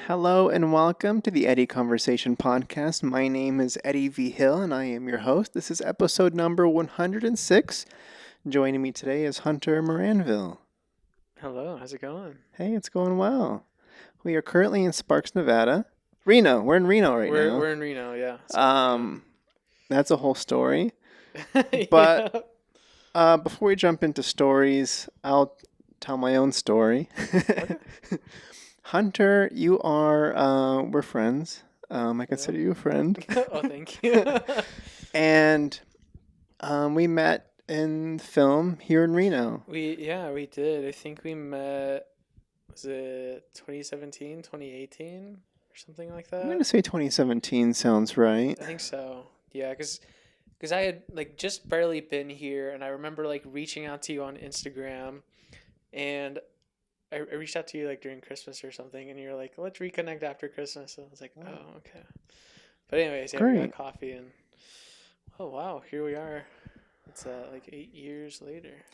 Hello and welcome to the Eddie Conversation Podcast. My name is Eddie Vigil and I am your host. This is episode number 106. Joining me today is Hunter Moranville. Hello, how's it going? Hey, it's going well. We are currently in Sparks, Nevada. Reno. We're in Reno right now. We're in Reno, yeah. That's a whole story. Yeah. But before we jump into stories, I'll tell my own story. Okay. Hunter, you are, we're friends. I consider you a friend. Oh, thank you. And we met in film here in Reno. We did. I think we met, was it 2017, 2018 or something like that? I'm going to say 2017 sounds right. I think so. Yeah, because I had just barely been here, and I remember reaching out to you on Instagram, and I reached out to you during Christmas or something, and you were like, let's reconnect after Christmas. And I was like, oh, okay. But anyways, yeah, we got coffee, and oh, wow, here we are. It's 8 years later.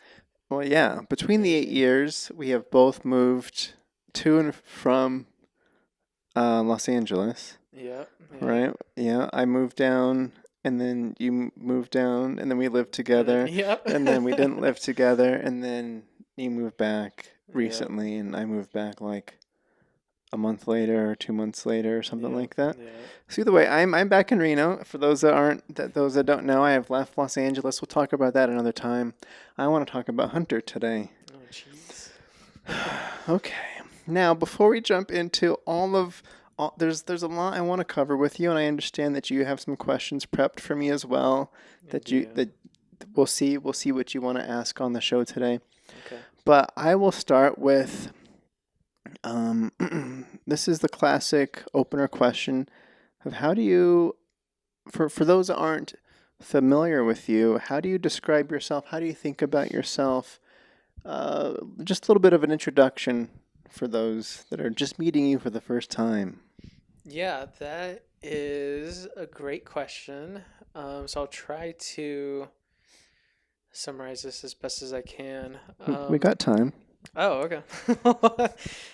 Well, yeah, between the 8 years, we have both moved to and from Los Angeles. Yep. Yeah. Right? Yeah, I moved down, and then you moved down, and then we lived together. Yep. And then we didn't live together, and then you moved back recently, and I moved back a month later or 2 months later or something like that. Yeah. So either way, I'm back in Reno. For those that don't know, I have left Los Angeles. We'll talk about that another time. I want to talk about Hunter today. Oh, jeez. Okay. Now, before we jump into there's a lot I want to cover with you, and I understand that you have some questions prepped for me as well. That we'll see what you want to ask on the show today. Okay. But I will start with, this is the classic opener question of how do you, for those that aren't familiar with you, how do you describe yourself? How do you think about yourself? Just a little bit of an introduction for those that are just meeting you for the first time. Yeah, that is a great question. So I'll try to summarize this as best as I can. We got time. Oh, okay.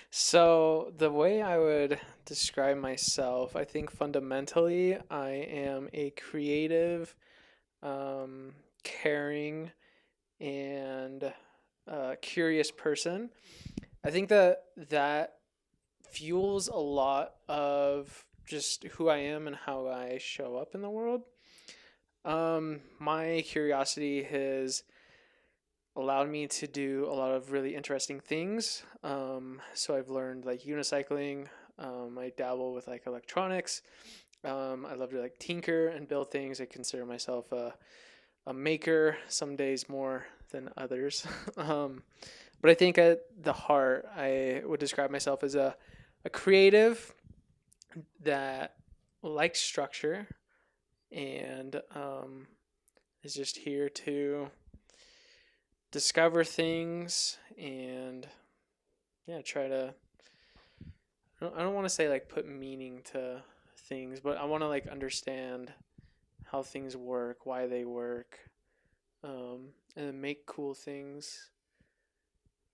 So the way I would describe myself, I think fundamentally I am a creative, caring, and curious person. I think that fuels a lot of just who I am and how I show up in the world. My curiosity has allowed me to do a lot of really interesting things. So I've learned unicycling. I dabble with electronics. I love to tinker and build things. I consider myself a maker, some days more than others. But I think at the heart, I would describe myself as a creative that likes structure and is just here to discover things and try to, I don't want to say put meaning to things, but I want to understand how things work, why they work, and then make cool things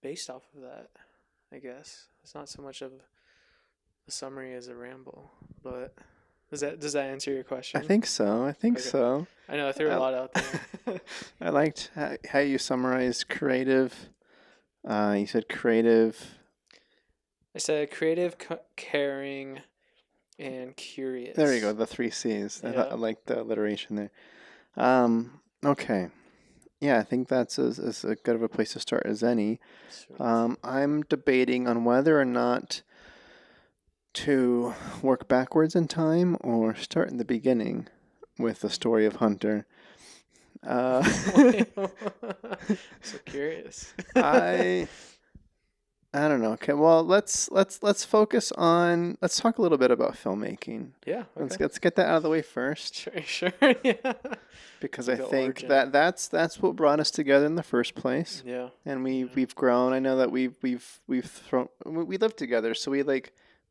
based off of that. I guess it's not so much of a summary as a ramble, but does that answer your question? I think so. So. I know I threw a lot out there. I liked how you summarized creative. You said creative. I said creative, caring, and curious. There you go, the 3 C's. Yeah. I like the alliteration there. Okay. Yeah, I think that's as good of a place to start as any. I'm debating on whether or not to work backwards in time or start in the beginning with the story of Hunter. So curious. I don't know. Okay, well, let's focus on. Let's talk a little bit about filmmaking. Yeah. Okay. Let's get that out of the way first. Sure. Yeah. Because I think that's what brought us together in the first place. Yeah. And we've grown. I know that we lived together, so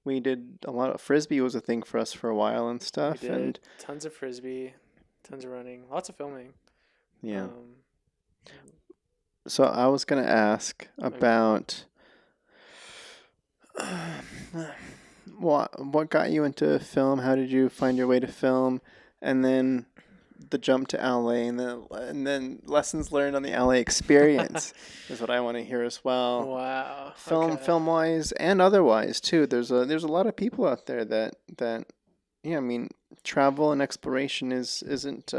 we did a lot of frisbee was a thing for us for a while and stuff. We did. And tons of frisbee, tons of running, lots of filming. Yeah. So I was gonna ask Okay. about what got you into film? How did you find your way to film? And then the jump to LA, and then lessons learned on the LA experience is what I want to hear as well. Wow. Film Okay. wise and otherwise too. There's a lot of people out there that yeah, I mean, travel and exploration isn't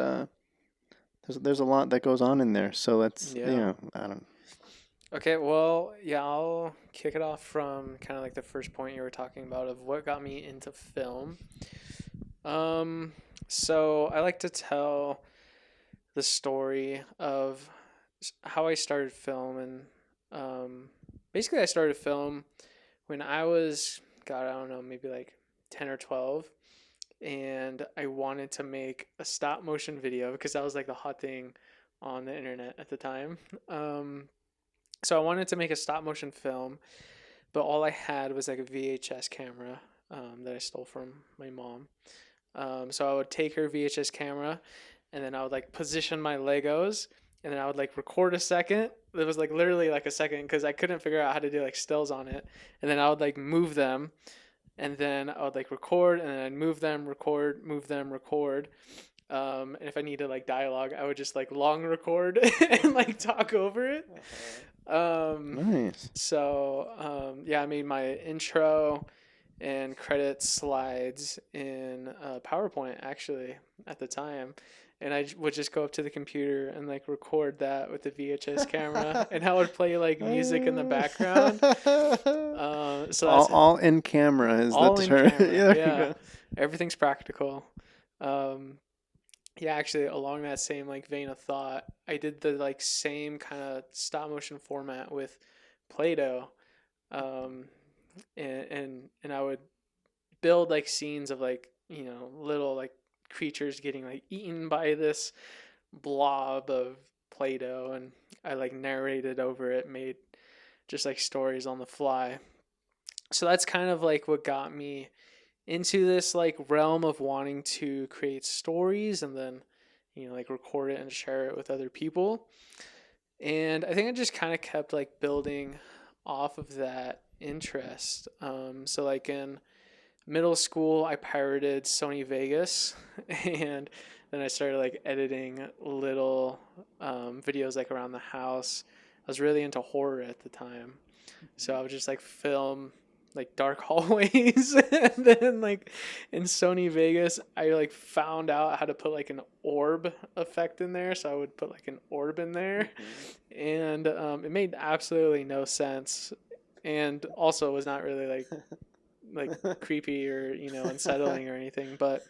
there's a lot that goes on in there. So let's, Yeah. I don't. Okay, well, yeah, I'll kick it off from kind of like the first point you were talking about of what got me into film. Um, so I like to tell the story of how I started film, and basically I started film when I was, God, I don't know, maybe like 10 or 12, and I wanted to make a stop motion video because that was like the hot thing on the internet at the time. Um, so I wanted to make a stop motion film, but all I had was like a VHS camera that I stole from my mom. So I would take her VHS camera, and then I would like position my Legos, and then I would like record a second. It was like literally like a second because I couldn't figure out how to do like stills on it, and then I would like move them, and then I would like record, and then I'd move them, record, move them, record. And if I needed like dialogue, I would just like long record and like talk over it. Um, Nice. yeah, I made my intro and credit slides in PowerPoint actually at the time. And would just go up to the computer and like record that with the VHS camera, and I would play like music in the background. So all, that's all in camera is the all in term. camera. Yeah, there you Yeah, go. everything's practical. Um, yeah, actually, along that same like vein of thought, I did the like same kind of stop motion format with Play-Doh, um, and I would build like scenes of like little like creatures getting like eaten by this blob of Play-Doh, and I like narrated over it, made just like stories on the fly. So that's kind of like what got me into this like realm of wanting to create stories and then like record it and share it with other people. And I think I just kind of kept like building off of that interest. So like in middle school, I pirated Sony Vegas, and then I started like editing little videos like around the house. I was really into horror at the time, so I would just like film like dark hallways, and then like in Sony Vegas, I like found out how to put like an orb effect in there, so I would put like an orb in there, and it made absolutely no sense, and also was not really like creepy or unsettling or anything, but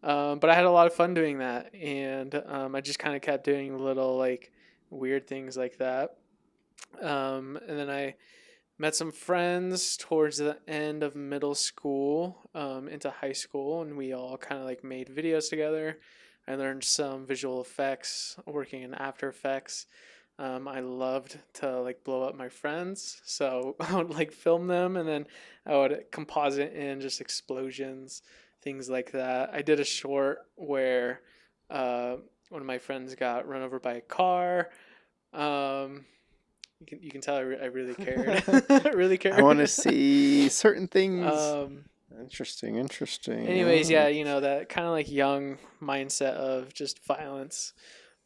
I had a lot of fun doing that, and I just kind of kept doing little like weird things like that, and then I met some friends towards the end of middle school, into high school, and we all kind of like made videos together. I learned some visual effects working in After Effects. I loved to like blow up my friends, so I would like film them, and then I would composite in just explosions, things like that. I did a short where uh, one of my friends got run over by a car. Um, you can tell I really cared. I really I want to cared. see certain things. um, Interesting, interesting. anyways, yeah, Oh. that kind of like young mindset of just violence.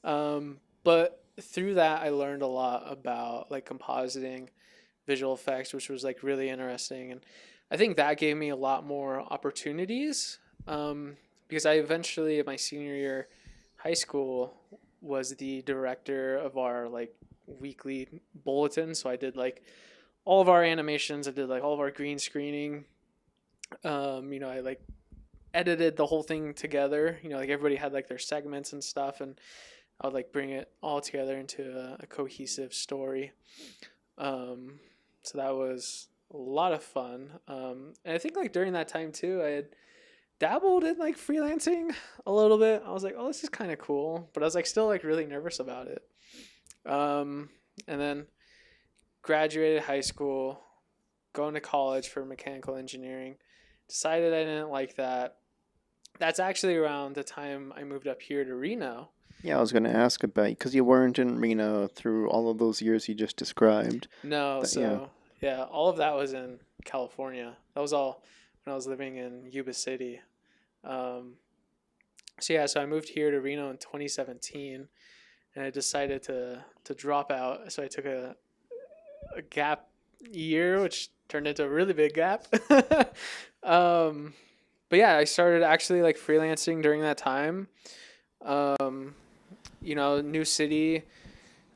But through that, I learned a lot about like compositing, visual effects, which was like really interesting, and I think that gave me a lot more opportunities. Because I eventually, in my senior year, high school, was the director of our like weekly bulletin. So I did like all of our animations. I did like all of our green screening. I like edited the whole thing together. Like everybody had like their segments and stuff, and I would like bring it all together into a cohesive story. Um, so that was a lot of fun. And I think like during that time too, I had dabbled in like freelancing a little bit. I was like, oh, this is kind of cool, but I was like still like really nervous about it. And then graduated high school, going to college for mechanical engineering. Decided I didn't like that. That's actually around the time I moved up here to Reno. Yeah, I was going to ask about you because you weren't in Reno through all of those years you just described. No, Yeah. so yeah, all of that was in California. That was all when I was living in Yuba City. Um, so yeah, so I moved here to Reno in 2017, and I decided to drop out. So I took a gap year, which turned into a really big gap. um, but yeah, I started actually like freelancing during that time. Um, new city,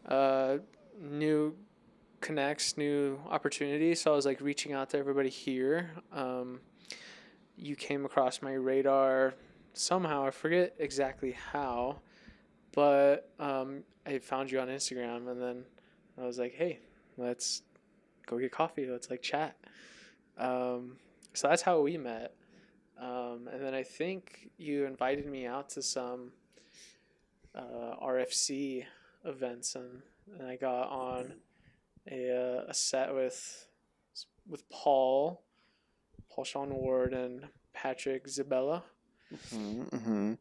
uh, new connects, new opportunities. So I was like reaching out to everybody here. You came across my radar somehow. I forget exactly how, but I found you on Instagram, and then I was like, hey, let's go get coffee. Let's like chat. Um, so that's how we met. And then I think you invited me out to some RFC events, and I got on a set with Paul Sean Ward, and Patrick Zabella. Mm-hmm.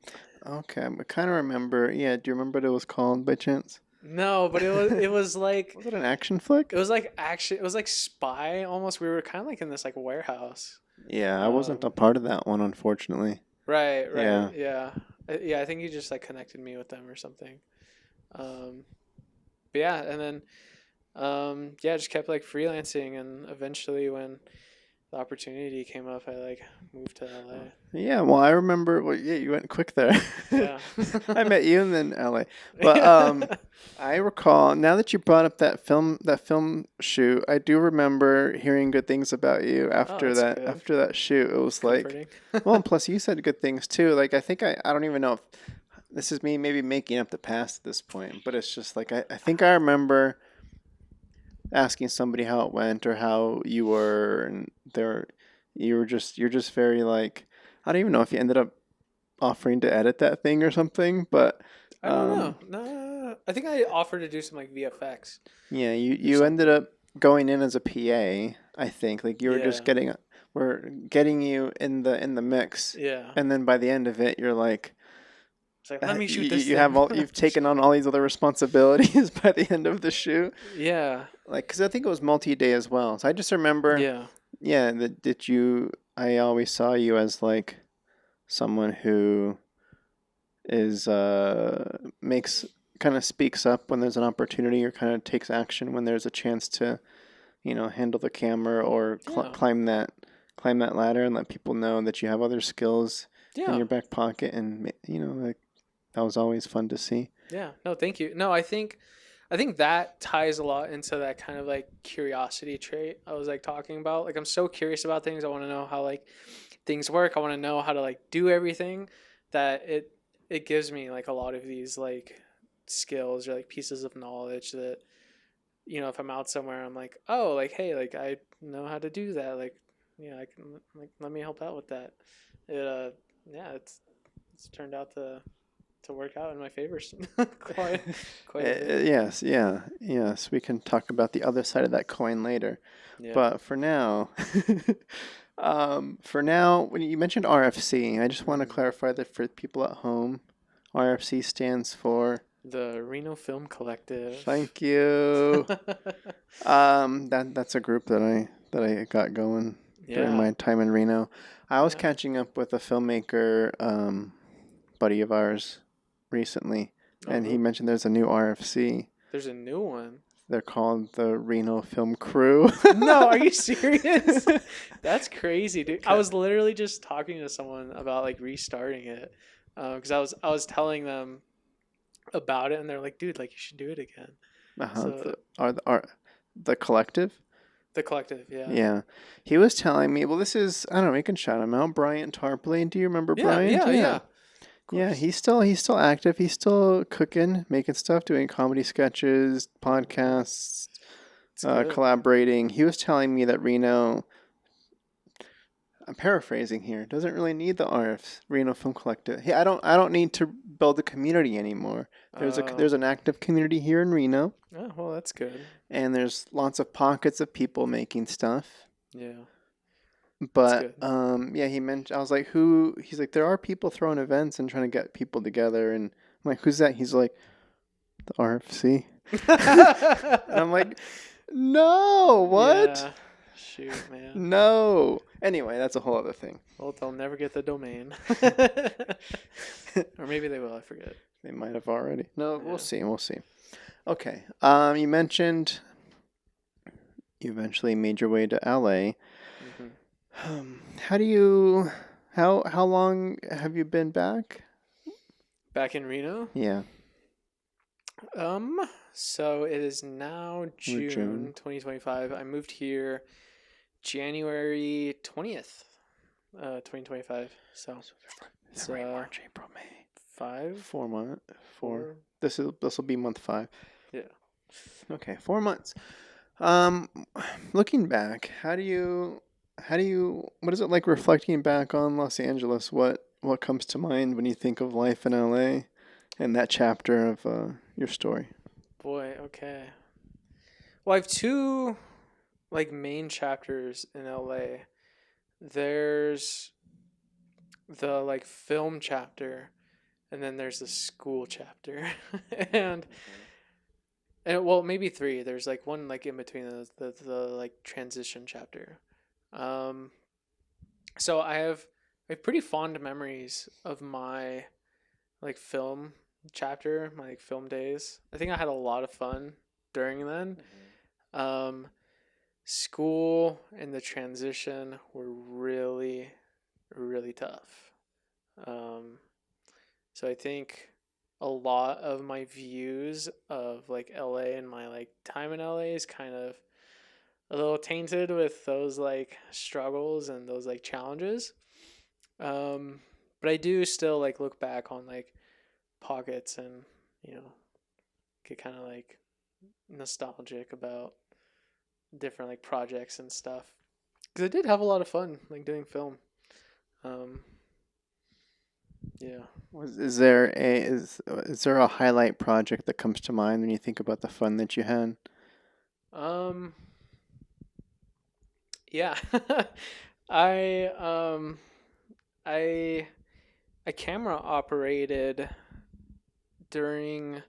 Okay, I kind of remember. Yeah, do you remember what it was called by chance? No, but it was like Was it an action flick? it was like action. It was like spy almost. We were kind of like in this like warehouse. Yeah, I wasn't a Um, part of that one, unfortunately. right, Yeah. yeah, yeah. I think you just like connected me with them or something. Um, but yeah, and then yeah, just kept like freelancing, and eventually when the opportunity came up, I like moved to LA. Yeah, well, I remember. Well, yeah, you went quick there. Yeah. I met you and then LA, but Yeah. I recall now that you brought up that film shoot. I do remember hearing good things about you Oh, after that's that good. after that shoot. It was like, Comforting. well, and plus you said good things too. Like I think I don't even know if this is me maybe making up the past at this point, but it's just like I think I remember asking somebody how it went or how you were, and you're just very like I don't even know if you ended up offering to edit that thing or something, but I don't know. um, No, I think I offered to do some like VFX yeah, you or you ended something. up going in as a PA. I think like you were just Yeah. we're getting you in the mix, Yeah. and then by the end of it, you're like. It's like, let me shoot this You thing. have you've taken on all these other responsibilities by the end of the shoot, Yeah. like because I think it was multi-day as well. So I just remember, Yeah. yeah, that you. I always saw you as like someone who is makes kind of speaks up when there's an opportunity or kind of takes action when there's a chance to handle the camera or Yeah. climb that ladder and let people know that you have other skills in Yeah. your back pocket and like that was always fun to see. Yeah. No, thank you. No, I think that ties a lot into that kind of like curiosity trait I was like talking about. Like I'm so curious about things. I want to know how like things work. I want to know how to like do everything that it gives me like a lot of these like skills or like pieces of knowledge that if I'm out somewhere I'm like, "Oh, like hey, like I know how to do that." Like, yeah, I can like let me help out with that. It yeah, it's turned out to work out in my favor quite quite a bit. Yes, yeah, yes. We can talk about the other side of that coin later. Yeah. But for now, when you mentioned RFC, I just want to Mm. clarify that for people at home, RFC stands for The Reno Film Collective. thank you. That's a group that I got going during Yeah. my time in Reno. I was Yeah. catching up with a filmmaker, buddy of ours recently, Oh, and he who? mentioned there's a new RFC. There's a new one. They're called the Reno Film Crew. No, are you serious? That's crazy, dude. I Okay. was literally just talking to someone about like restarting it, because I was telling them about it, and they're like, "Dude, like you should do it again." Uh-huh. So The collective. the collective, yeah, Yeah, he was telling me. Well, this is I don't know. We can shout him out. Bryant Tarpley. Do you remember yeah, Bryant? yeah, yeah. Yeah, Of yeah. course. He's still active. He's still cooking, making stuff, doing comedy sketches, Oh, podcasts, it's good. collaborating. He was telling me that Reno. I'm paraphrasing here. Doesn't really need the RF Reno Film Collective. Hey, I don't need to build a community anymore. Oh, There's an active community here in Reno, oh, well, that's good. and there's lots of pockets of people making stuff. Yeah, that's But good. yeah, he mentioned I was like, who? He's like, there are people throwing events and trying to get people together and I'm like, who's that? He's like, the RFC. And I'm like, no, what? Yeah. Shoot, man. No. Anyway, that's a whole other thing. Well, they'll never get the domain. Or maybe they will, I forget. They might have already. No, we'll Yeah. see. We'll see. Okay. You mentioned you eventually made your way to LA. hmm How do you how long have you been back? Back in Reno. Yeah. So it is now We're June 2025. I moved here January 20th, 2025. So it's February, March, April, May. 5, 4 months. 4. This will be month 5. Yeah. Okay, 4 months. Um, Looking back, what is it like reflecting back on Los Angeles? What comes to mind when you think of life in LA and that chapter of your story? Boy, okay. Well, I have two like main chapters in LA. There's the like film chapter, and then there's the school chapter. and and well, maybe three. There's like one like in between the like transition chapter. Um so I have pretty fond memories of my like film chapter, my like film days. I think I had a lot of fun during then. Um School and the transition were really really tough. Um so I think a lot of my views of like LA and my like time in LA is kind of a little tainted with those like struggles and those like challenges. But I do still like look back on like pockets and you know get kind of like nostalgic about different like projects and stuff because I did have a lot of fun like doing film. Um, yeah. Is there a highlight project that comes to mind when you think about the fun that you had? Um, yeah. I I I camera operated during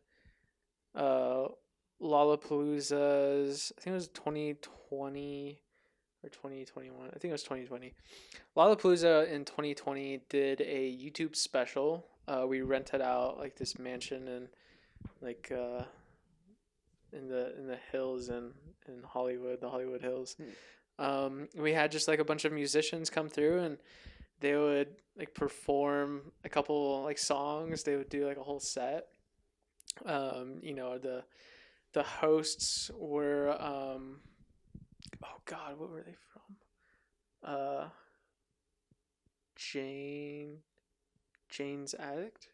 uh Lollapalooza's, I think it was 2020 or 2021. I think it was 2020. Lollapalooza in 2020 did a YouTube special. We rented out like this mansion and like in the hills in Hollywood, the Hollywood Hills. We had just like a bunch of musicians come through and they would like perform a couple like songs. They would do like a whole set. The hosts were oh God, what were they from? Jane Jane's Addict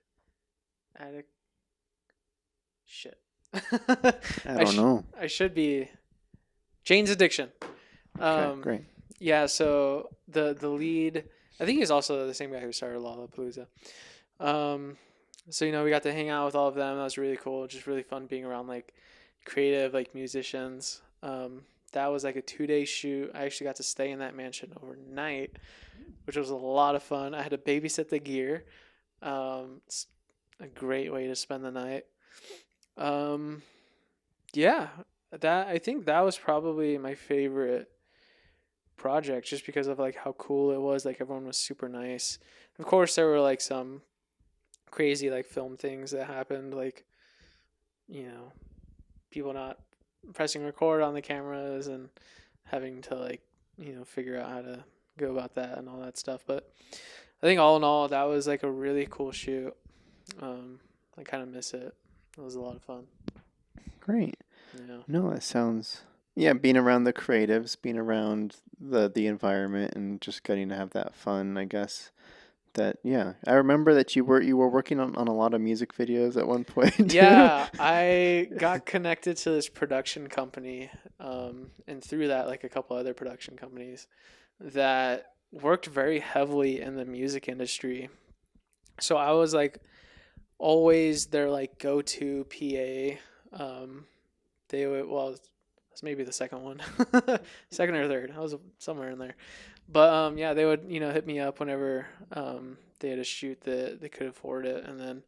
shit. I don't know. I should be Jane's Addiction. Okay, great. Yeah, so the lead, I think he's also the same guy who started Lollapalooza. So we got to hang out with all of them. That was really cool. Just really fun being around like creative like musicians. That was like a 2-day shoot. I actually got to stay in that mansion overnight, which was a lot of fun. I had to babysit the gear. It's a great way to spend the night. Yeah, that I think that was probably my favorite project just because of like how cool it was. Like everyone was super nice. Of course, there were like some crazy like film things that happened, like people not pressing record on the cameras and having to like figure out how to go about that and all that stuff. But I think all in all, that was like a really cool shoot. I kind of miss it. It was a lot of fun. Great. Yeah. No, that sounds yeah, being around the creatives, being around the environment and just getting to have that fun, I guess. That yeah. I remember that you were working on a lot of music videos at one point too. Yeah, I got connected to this production company, and through that, like a couple other production companies that worked very heavily in the music industry. So I was like always their like go-to PA. They would it's maybe the second one, second or third. I was somewhere in there, but yeah, they would hit me up whenever they had a shoot that they could afford it, and then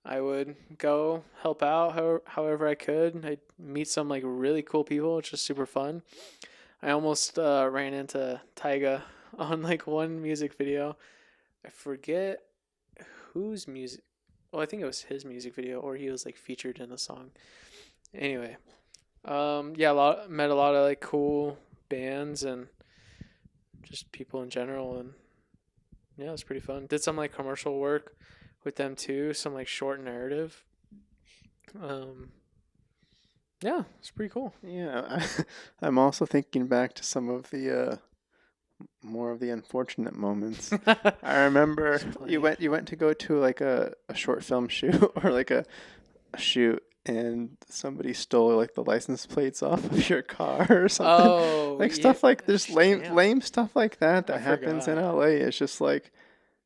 I would go help out however I could. I'd meet some like really cool people, which was super fun. I almost ran into Tyga on like one music video. I forget whose music. Well, I think it was his music video, or he was like featured in a song. Anyway, yeah, met a lot of like cool bands and just people in general, and yeah, it was pretty fun. Did some like commercial work with them too, some like short narrative. Um, yeah, it's pretty cool. Yeah, I'm also thinking back to some of the more of the unfortunate moments. I remember you went to go to like a short film shoot or like a shoot, and somebody stole like the license plates off of your car or something. Oh, Like yeah. stuff like there's Damn. lame stuff like that I that happens in forgot. LA. It's just like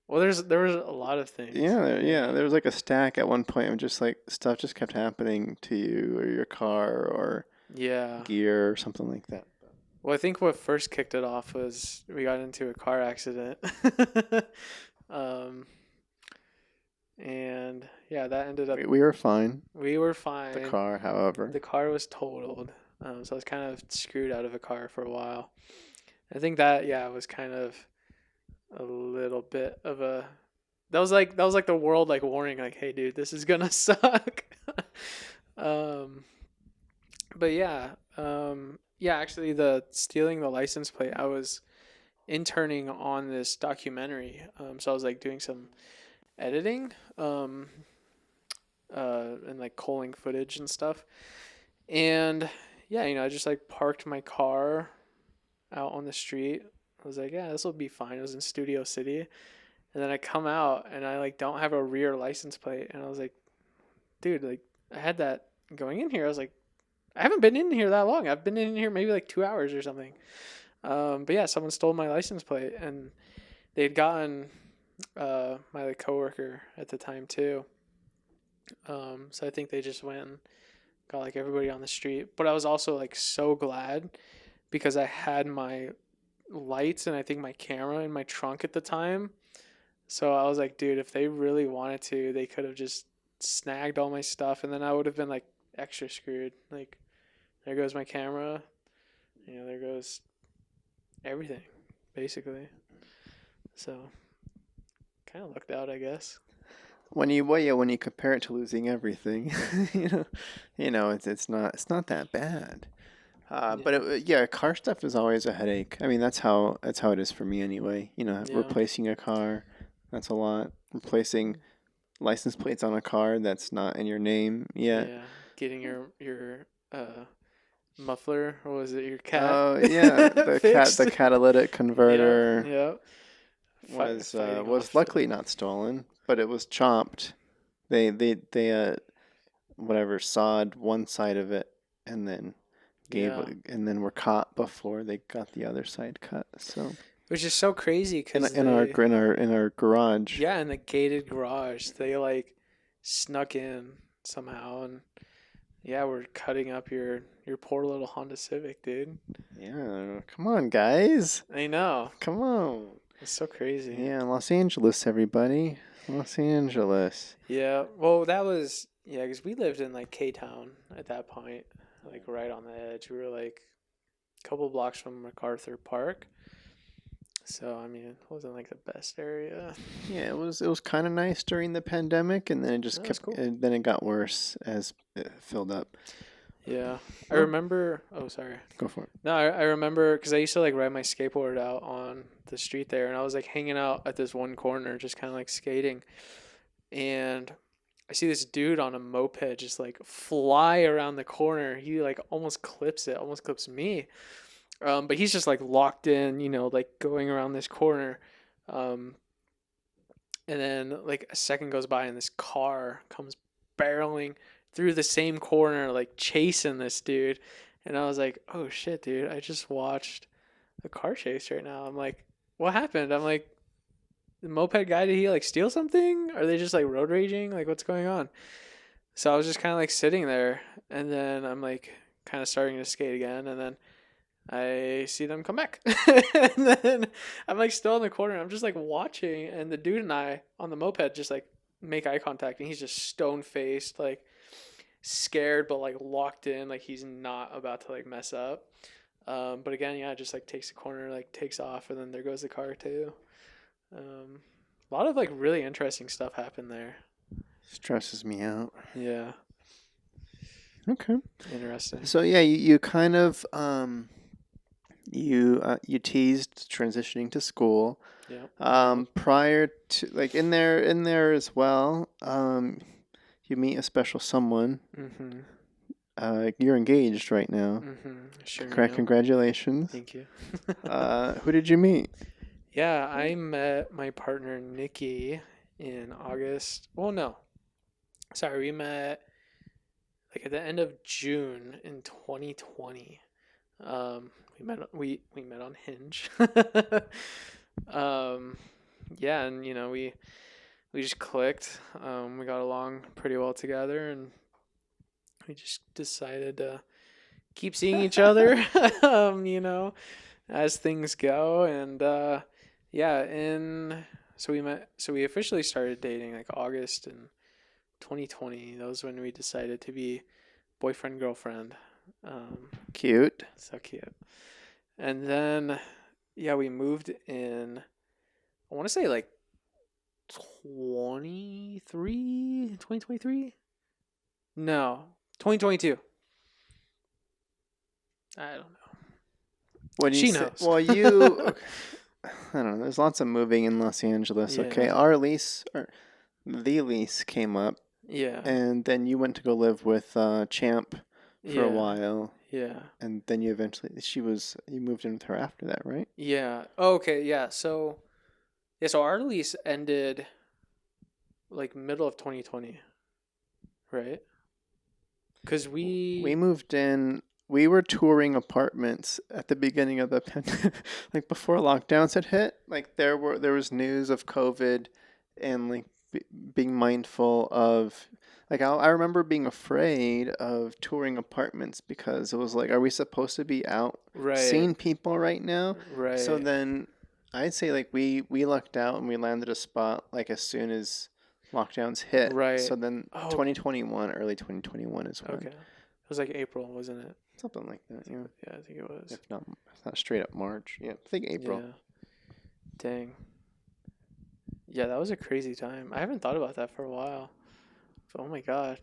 Well, there was a lot of things. yeah, there was like a stack at one point of just like stuff just kept happening to you or your car or Yeah. gear or something like that. Well, I think what first kicked it off was we got into a car accident. um, and yeah, that ended up We were fine. we were The fine. car, however. The car was totaled. So I was kind of screwed out of a car for a while. I think that yeah was kind of a little bit of a that was like the world like warning like hey dude this is gonna suck. um, but yeah yeah actually the stealing the license plate I was interning on this documentary so I was like doing some editing and like culling footage and stuff and yeah I just like parked my car out on the street. I was like, yeah, this will be fine. It was in Studio City. And then I come out and I like don't have a rear license plate. And I was like, dude, like I had that going in here. I was like, I haven't been in here that long. I've been in here maybe like 2 hours or something. But yeah, someone stole my license plate and they'd gotten my like coworker at the time too. So I think they just went and got like everybody on the street. But I was also like so glad because I had my lights and I think my camera in my trunk at the time. So I was like, dude, if they really wanted to, they could have just snagged all my stuff and then I would have been like extra screwed. Like, there goes my camera. There goes everything, basically. So, kind of lucked out, I guess. When you compare it to losing everything, it's not that bad. But car stuff is always a headache. I mean, that's how it is for me anyway. Yeah. Replacing a car, that's a lot. Replacing license plates on a car that's not in your name yet. Yeah. Getting your muffler, or was it your cat? Oh yeah, Fixed. the catalytic converter Yeah. was luckily not stolen, but it was chopped. They whatever sawed one side of it and then and then were caught before they got the other side cut. So which is so crazy because in our garage. Yeah, in the gated garage, they like snuck in somehow, and yeah, we're cutting up your poor little Honda Civic, dude. Yeah, come on, guys. I know. Come on. It's so crazy. Yeah, Los Angeles, everybody. Los Angeles. Yeah, well, that was because we lived in like K-Town at that point, like right on the edge. We were like a couple blocks from MacArthur Park. So I mean, it wasn't like the best area. Yeah, it was kind of nice during the pandemic, and then it just kept. Cool. Then it got worse as it filled up. Yeah, I remember. Oh, sorry. Go for it. No, I remember because I used to like ride my skateboard out on the street there, and I was like hanging out at this one corner, just kind of like skating, and I see this dude on a moped just like fly around the corner. He like almost clips it, almost clips me. But he's just like locked in, like going around this corner. And then like a second goes by and this car comes barreling through the same corner, like chasing this dude. And I was like, oh shit, dude, I just watched a car chase right now. I'm like, what happened? I'm like, the moped guy, did he like steal something? Are they just like road raging? Like, what's going on? So I was just kind of like sitting there, and then I'm like kind of starting to skate again, and then I see them come back. And then I'm like still in the corner. I'm just like watching, and the dude and I on the moped just like make eye contact, and he's just stone faced, like scared but like locked in, like he's not about to like mess up. But again, yeah, just like takes a corner, like takes off, and then there goes the car too. Um, a lot of like really interesting stuff happened there. Stresses me out. Yeah, Okay. interesting. So yeah, you kind of you teased transitioning to school. Yep. Yep. Prior to like in there as well, you meet a special someone. Mm-hmm. You're engaged right now. Mm-hmm. Sure am. Congratulations. Thank you. Who did you meet? Yeah, I met my partner Nikki in August. Well, no, sorry, we met like at the end of June in 2020. We met on Hinge. um, yeah, and we just clicked. We got along pretty well together, and we just decided to keep seeing each other. As things go, and yeah, and so we officially started dating like August in 2020. That was when we decided to be boyfriend girlfriend. Cute. So cute. And then yeah, we moved in. I want to say like 2023. No, 2022. I don't know. What do you She say? knows. Well, you. Okay, I don't know. There's lots of moving in Los Angeles. Okay, Yeah. our lease or the lease came up, Yeah. and then you went to go live with Champ for a Yeah. while, Yeah. and then you moved in with her after that, right? Yeah. Oh, okay. Yeah. So our lease ended like middle of 2020, right? Because We we. moved in. We were touring apartments at the beginning of the pandemic, like before lockdowns had hit. Like there was news of COVID, and like being mindful of. Like I remember being afraid of touring apartments because it was like, are we supposed to be out Right. seeing people right now? So Right. then I'd say like we lucked out and we landed a spot like as soon as lockdowns hit. Right. So then Oh, 2021, early 2021 is when okay. It was like April, wasn't it? something like that. Yeah, Yeah, I think it was. if not straight up March. Yeah, I think April. Yeah. Dang. Yeah, that was a crazy time. I haven't thought about that for a while. But, oh my God.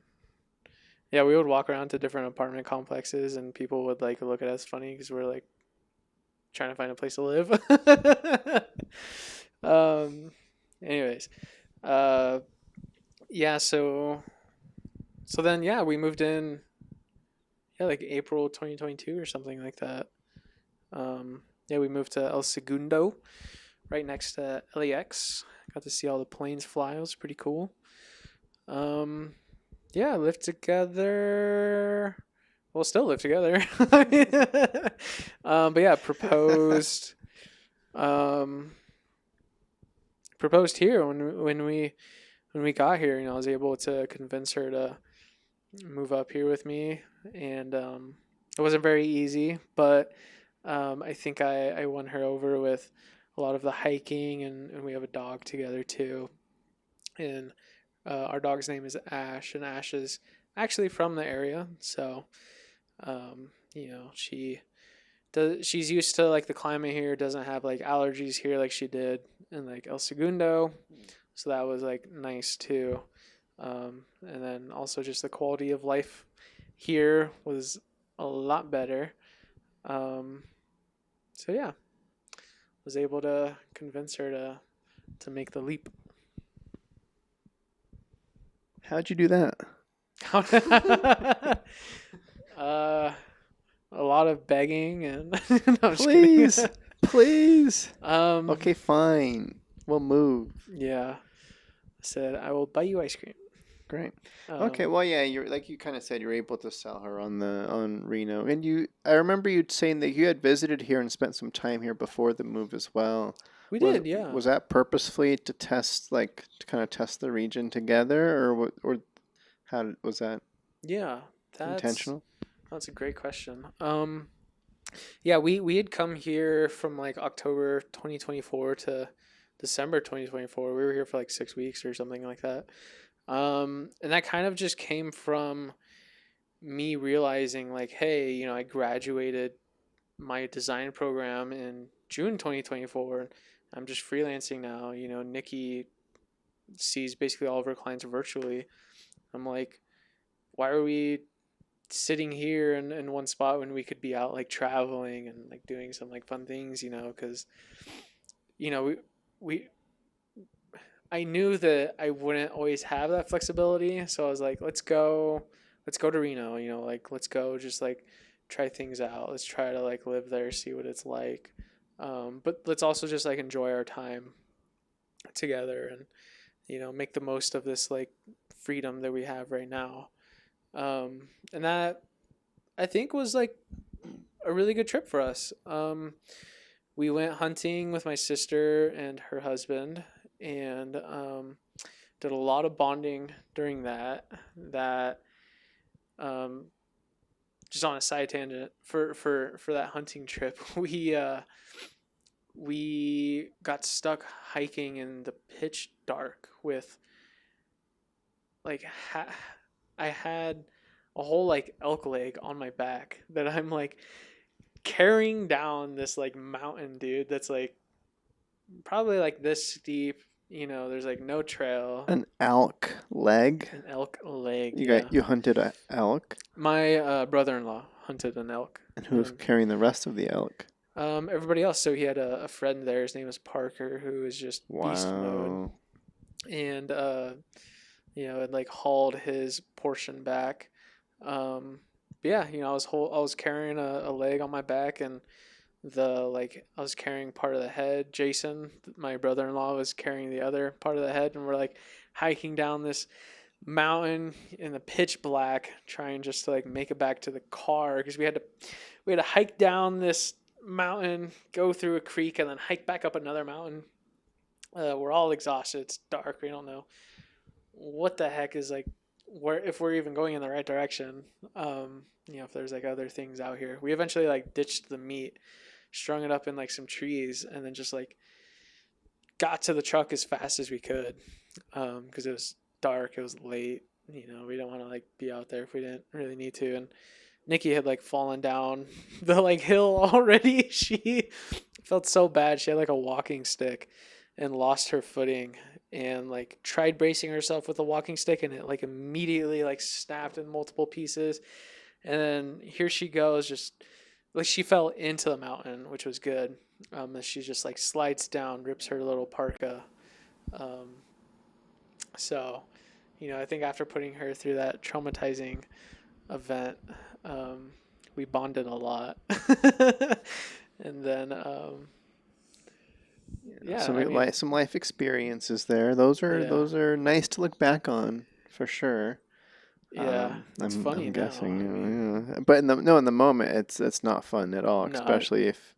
Yeah, we would walk around to different apartment complexes, and people would like look at us funny because we're like trying to find a place to live. um. Anyways, uh, yeah. So then, yeah, we moved in. Yeah, like April 2022 or something like that. Yeah, we moved to El Segundo, right next to LAX. Got to see all the planes fly. It was pretty cool. Um, yeah, lived together. Well, still live together. But yeah, Um, proposed here when we got here. I was able to convince her to move up here with me, and it wasn't very easy, but I think I won her over with a lot of the hiking, and we have a dog together too, and our dog's name is Ash, and Ash is actually from the area, so she's used to like the climate here, doesn't have like allergies here like she did in like El Segundo, so that was like nice too. And then also just the quality of life here was a lot better. Um, so yeah, was able to convince her to make the leap. How'd you do that? uh, a lot of begging and no, I'm just kidding. Please, please. um, Okay, fine. We'll move. yeah, I said I will buy you ice cream. Great. Okay, Um, well, yeah, you're like you kind of said you're able to sell her on Reno, and I remember you saying that you had visited here and spent some time here before the move as well. we Was did, yeah, was that purposefully to test to kind of test the region together, or was that yeah. That's intentional? that's a great question. Yeah, we had come here from like October 2024 to December 2024. We were here for like 6 weeks or something like that. And that kind of just came from me realizing like, hey, I graduated my design program in June 2024. I'm just freelancing now. Nikki sees basically all of her clients virtually. I'm like, why are we sitting here in one spot when we could be out like traveling and like doing some like fun things, because we I knew that I wouldn't always have that flexibility, so I was like, let's go to Reno, like let's go just like try things out. Let's try to like live there, see what it's like. But let's also just like enjoy our time together and make the most of this like freedom that we have right now. And that I think was like a really good trip for us. We went hunting with my sister and her husband, and did a lot of bonding during that. That um, just on a side tangent for that hunting trip, we got stuck hiking in the pitch dark with like I had a whole like elk leg on my back that I'm like carrying down this like mountain, dude, that's like probably like this steep. There's like no trail. An elk leg? An elk leg, You yeah. got you hunted a elk? My brother-in-law hunted an elk, And who's and carrying the rest of the elk? everybody else. So he had a friend there. His name was Parker, who was just beast mode, Wow. and had like hauled his portion back. But yeah, I was carrying a leg on my back, and I was carrying part of the head. Jason, my brother-in-law, was carrying the other part of the head, and we're like hiking down this mountain in the pitch black, trying just to like make it back to the car, because we had to hike down this mountain, go through a creek, and then hike back up another mountain. We're all exhausted. It's dark. We don't know what the heck is like where, if we're even going in the right direction. If there's like other things out here. We eventually like ditched the meat, strung it up in like some trees, and then just like got to the truck as fast as we could, because it was dark, it was late. We don't want to like be out there if we didn't really need to. And Nikki had like fallen down the like hill already. She felt so bad. She had like a walking stick and lost her footing, and like tried bracing herself with a walking stick, and it like immediately like snapped in multiple pieces. And then here she goes, just like she fell into the mountain, which was good. As she just like slides down, rips her little parka. Um, so, I think after putting her through that traumatizing event, we bonded a lot. And then, yeah, Some I mean, some life experiences there. Those are yeah, those are nice to look back on for sure. yeah, it's I'm funny now. guessing, I mean, yeah. But in the moment, it's not fun at all, no, especially if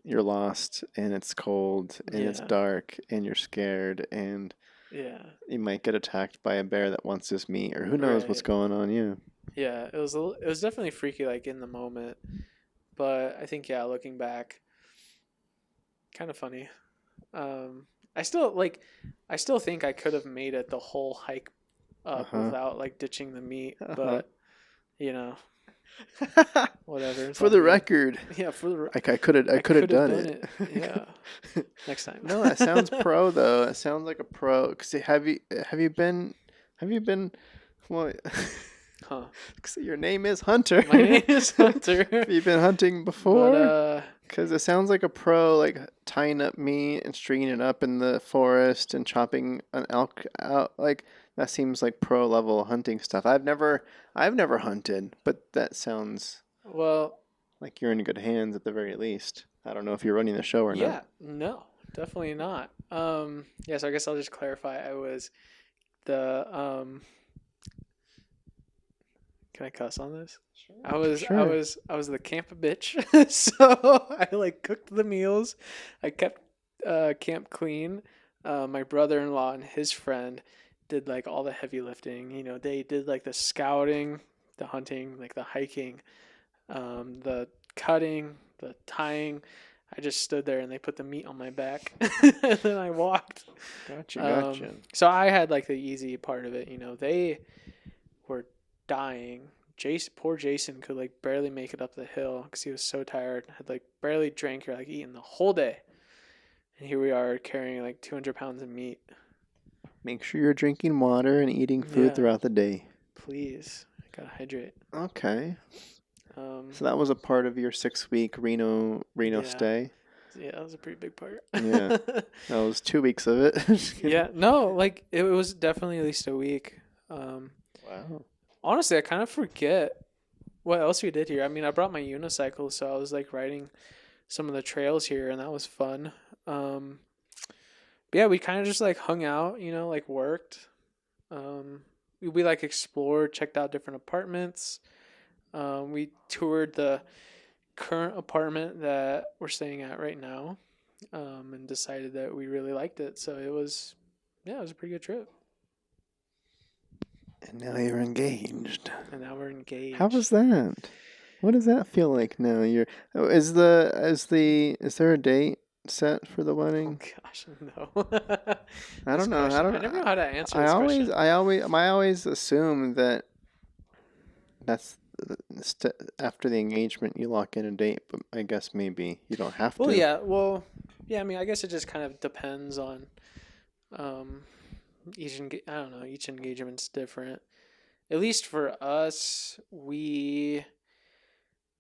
you're lost and it's cold and it's yeah, dark and you're scared and yeah, you might get attacked by a bear that wants his meat or who knows what's right. going on. Yeah. Yeah, it was definitely freaky like in the moment, but I think yeah, looking back, kind of funny. Um, I still like, I still think I could have made it the whole hike Uh up huh. without like ditching the meat, Uh huh. but you know, whatever. It's For on the me. record, Yeah, I I could have could have done done it. it. Yeah, next time. No, that sounds pro though. It sounds like a pro. Cause have you been well? Huh. 'Cause your name is Hunter. My name is Hunter, Have you been hunting but before? Because it sounds like a pro, like tying up meat and stringing it up in the forest and chopping an elk out. Like that seems like pro level hunting stuff. I've never hunted, but that sounds well, like you're in good hands at the very least. I don't know if you're running the show or not. yeah, no, definitely not. Yeah, so I guess I'll just clarify. I was the Can I cuss on this? Sure. I was the camp bitch. So I like cooked the meals. I kept camp clean. My brother-in-law and his friend did like all the heavy lifting. They did like the scouting, the hunting, like the hiking, the cutting, the tying. I just stood there and they put the meat on my back, and then I walked. Gotcha. So I had like the easy part of it. They were dying. Poor Jason could like barely make it up the hill because he was so tired. Had like barely drank or like eaten the whole day, and here we are carrying like 200 pounds of meat. Make sure you're drinking water and eating food Yeah, throughout the day. please. I gotta hydrate. Okay. Um, So that was a part of your 6 week Reno yeah, stay. yeah, that was a pretty big part. Yeah. That was 2 weeks of it. Just kidding. Yeah, no, like it was definitely at least a week. Um, Wow. Honestly, I kind of forget what else we did here. I mean, I brought my unicycle, so I was like riding some of the trails here, and that was fun. Um, but yeah, we kind of just like hung out, like worked. We like explored, checked out different apartments. We toured the current apartment that we're staying at right now, and decided that we really liked it. So it was a pretty good trip. And now you're engaged. And now we're engaged. How was that? What does that feel like now? Is there a date set for the Oh wedding? gosh, no. I don't know. I I never know how to answer this question. I always assume that that's after the engagement you lock in a date, but I guess maybe you don't have to. Yeah. I mean, I guess it just kind of depends on um, I don't know. Each engagement's different. At least for us, we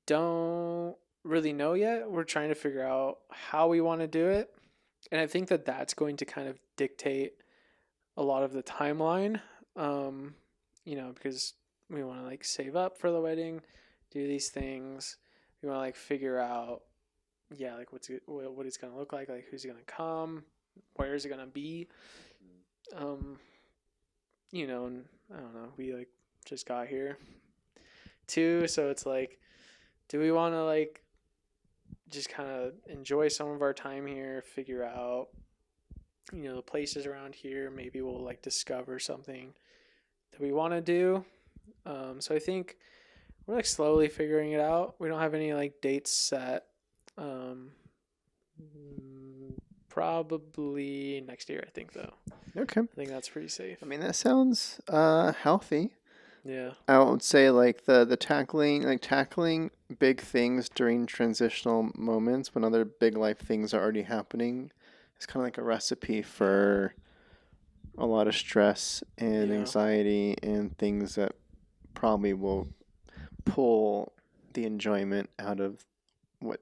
don't really know yet. We're trying to figure out how we want to do it, and I think that that's going to kind of dictate a lot of the timeline. Because we want to like save up for the wedding, do these things. We want to like figure out, yeah, like what it's gonna look like who's gonna come, where is it gonna be. And I don't know. We like just got here too, so it's like, do we want to like just kind of enjoy some of our time here, figure out the places around here. Maybe we'll like discover something that we want to do. So I think we're like slowly figuring it out. We don't have any like dates set. Um, Probably next year, I think, though. Okay. I think that's pretty safe. I mean, that sounds healthy. Yeah. I would say like the tackling big things during transitional moments when other big life things are already happening. It's kind of like a recipe for a lot of stress and Yeah. anxiety and things that probably will pull the enjoyment out of what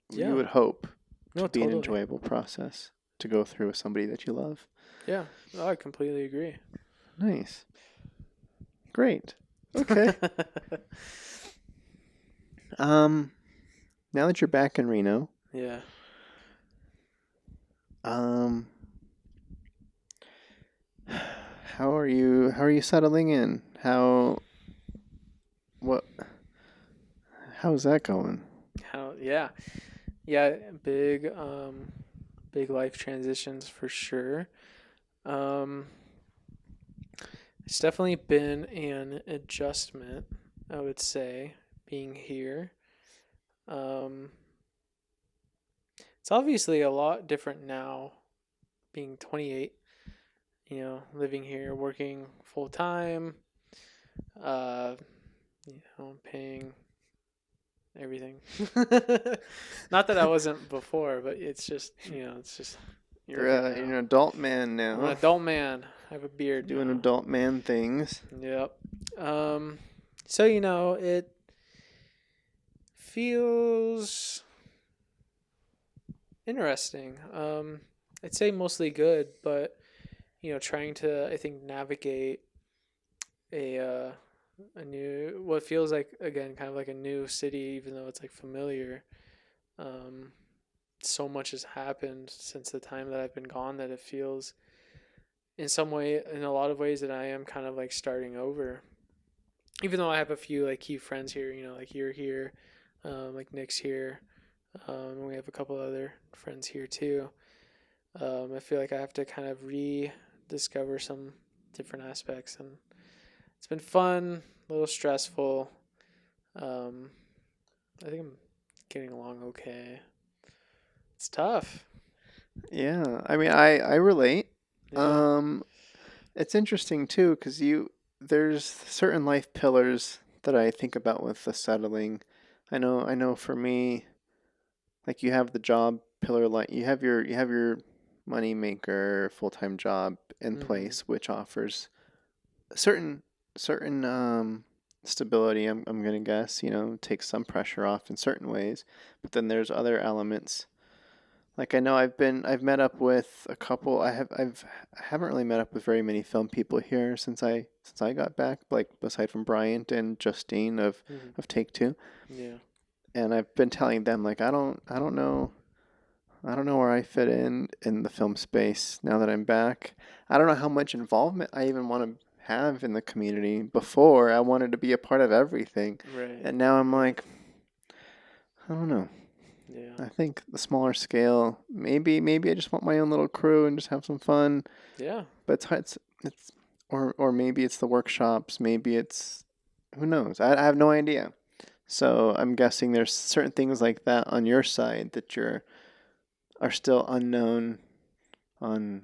Yeah. you would hope to No, be an totally. enjoyable process to go through with somebody that you love. Yeah. Oh, I completely agree. Nice. Great. Okay. Now that you're back in Reno, Yeah. how are you settling in? What how's that going? Yeah. Yeah, big life transitions for sure. Um it's definitely been an adjustment, I would say, being here. Um it's obviously a lot different now being 28, living here, working full time, uh, paying everything. Not that I wasn't before, but it's just, You're different an now. adult man I'm an now, adult man. I have a beard doing now. adult man things. Yep. So it feels interesting. I'd say mostly good, but trying to, I think, navigate a new, what feels like, again, kind of like a new city, even though it's like familiar. Um, so much has happened since the time that I've been gone that it feels in a lot of ways that I am kind of like starting over. Even though I have a few like key friends here, like you're here, like Nick's here, and we have a couple other friends here too. I feel like I have to kind of rediscover some different aspects, and it's been fun, a little stressful. I think I'm getting along okay. It's tough. Yeah, I mean, I relate. Yeah. Um, it's interesting too, because there's certain life pillars that I think about with the settling. I know for me, like you have the job pillar, like you have your money maker full-time job in Mm-hmm. place, which offers certain certain stability. I'm gonna guess, takes some pressure off in certain ways, but then there's other elements. Like I know I've met up with a couple. I haven't really met up with very many film people here since I got back. Like aside from Bryant and Justine of Mm-hmm. Take Two, Yeah. and I've been telling them like I don't know where I fit in the film space now that I'm back. I don't know how much involvement I even want to have in the community. Before I wanted to be a part of everything, Right. and now I'm Right. like I don't know. Yeah. I think the smaller scale, maybe I just want my own little crew and just have some fun. Yeah. But it's or maybe it's the workshops, maybe it's who knows. I have no idea. So I'm guessing there's certain things like that on your side that are still unknown on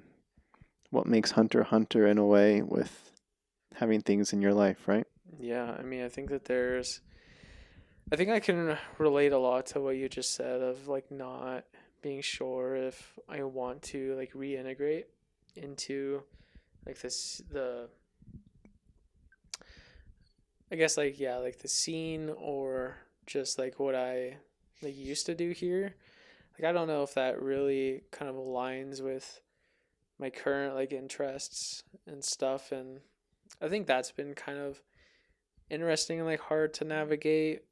what makes Hunter Hunter in a way with having things in your life, right? Yeah. I mean, I think I can relate a lot to what you just said of like not being sure if I want to like reintegrate into like the I guess like yeah, like the scene or just like what I like used to do here. Like I don't know if that really kind of aligns with my current like interests and stuff, and I think that's been kind of interesting and like hard to navigate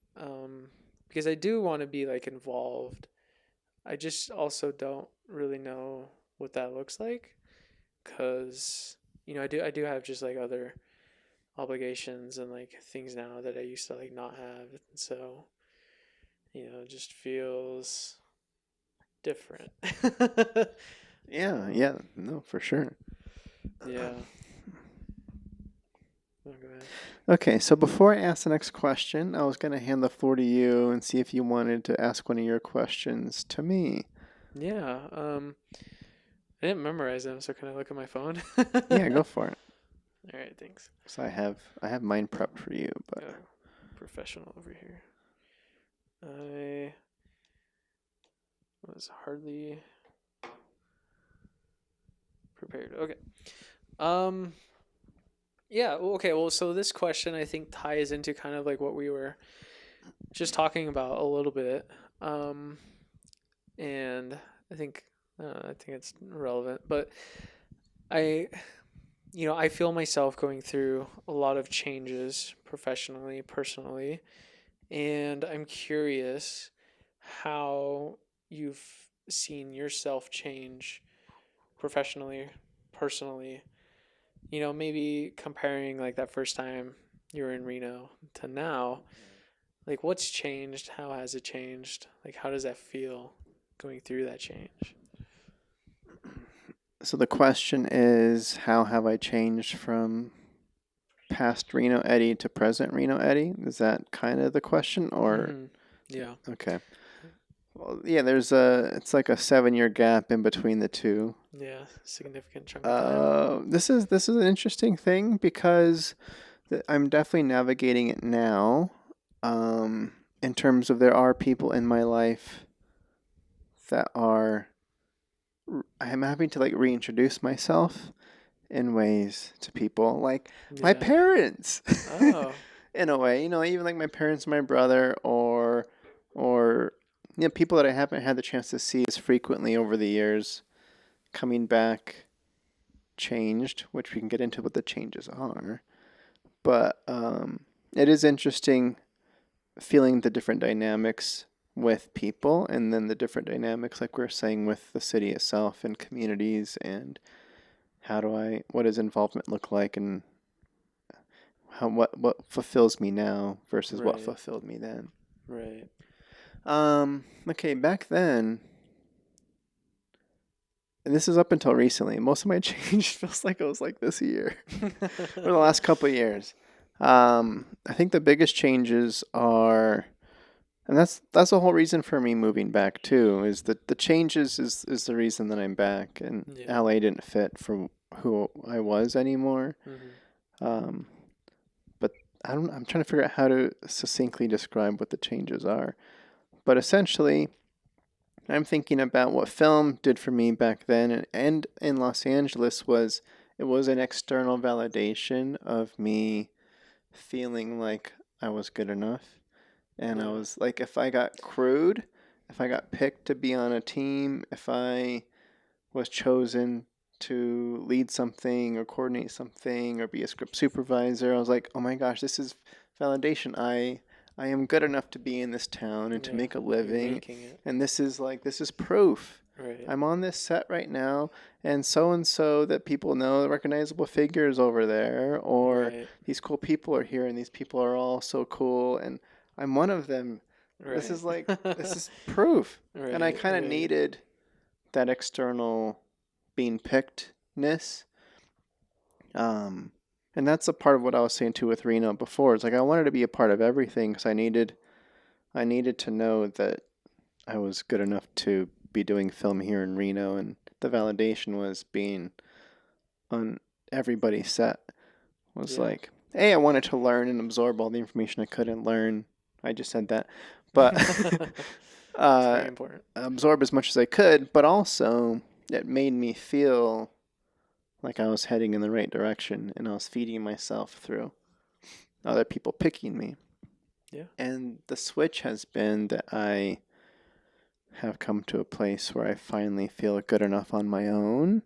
because I do want to be like involved. I just also don't really know what that looks like cuz I do have just like other obligations and like things now that I used to like not have. And so, it just feels different. Yeah, um, yeah, no, for sure. yeah. Oh, go ahead. Okay, so before I ask the next question, I was going to hand the floor to you and see if you wanted to ask one of your questions to me. Yeah. I didn't memorize them, so can I look at my phone? Yeah, go for it. All right, thanks. So I have mine prepped for you, but Oh, professional over here. I was hardly prepared. Okay. Um. Yeah. Okay. Well, so this question I think ties into kind of like what we were just talking about a little bit. Um. And I think it's relevant, but I I feel myself going through a lot of changes professionally, personally, and I'm curious how you've seen yourself change professionally, personally. Maybe comparing like that first time you were in Reno to now, like what's changed? How has it changed? Like how does that feel going through that change? so the question is, how have I changed from past Reno Eddie to present Reno Eddie? Is that kind of the question, or Mm-hmm. Yeah. okay? Well, yeah, it's like a 7 year gap in between the two. Yeah. Significant chunk of time. This is an interesting thing because I'm definitely navigating it now. In terms of there are people in my life that I'm having to like reintroduce myself in ways to people like my Yeah. parents. Oh. In a way, even like my parents, my brother, or people that I haven't had the chance to see as frequently over the years coming back changed, which we can get into what the changes are. But it is interesting feeling the different dynamics with people, and then the different dynamics, like we were saying, with the city itself and communities, and what does involvement look like, and what fulfills me now versus what Right. fulfilled me then. Right. Okay, back then, and this is up until recently, most of my change feels like it was like this year or the last couple of years. I think the biggest changes are And that's the whole reason for me moving back too, is that the changes is the reason that I'm back, and Yeah. LA didn't fit for who I was anymore. Mm-hmm. Um, but I'm trying to figure out how to succinctly describe what the changes are. But essentially, I'm thinking about what film did for me back then and in Los Angeles was it was an external validation of me feeling like I was good enough. And I Yeah. was like, if I got crewed, if I got picked to be on a team, if I was chosen to lead something or coordinate something or be a script supervisor, I was like, oh my gosh, this is validation. I am good enough to be in this town and to Yeah. make a You're living. making it. And this is proof. Right. I'm on this set right now, and so that people know the recognizable figures over there, or Right. these cool people are here, and these people are all so cool, and I'm one of them. This Right. is this is proof. And I Right. kind of Right. needed that external being pickedness. Um, and that's a part of what I was saying too with Reno before. It's like I wanted to be a part of everything because I needed to know that I was good enough to be doing film here in Reno, and the validation was being on everybody's set. Was Yeah. like, hey, I wanted to learn and absorb all the information I couldn't learn. I just said that, but It's very uh, important. absorb as much as I could. But also, it made me feel like I was heading in the right direction, and I was feeding myself through other people picking me. Yeah. And the switch has been that I have come to a place where I finally feel good enough on my own.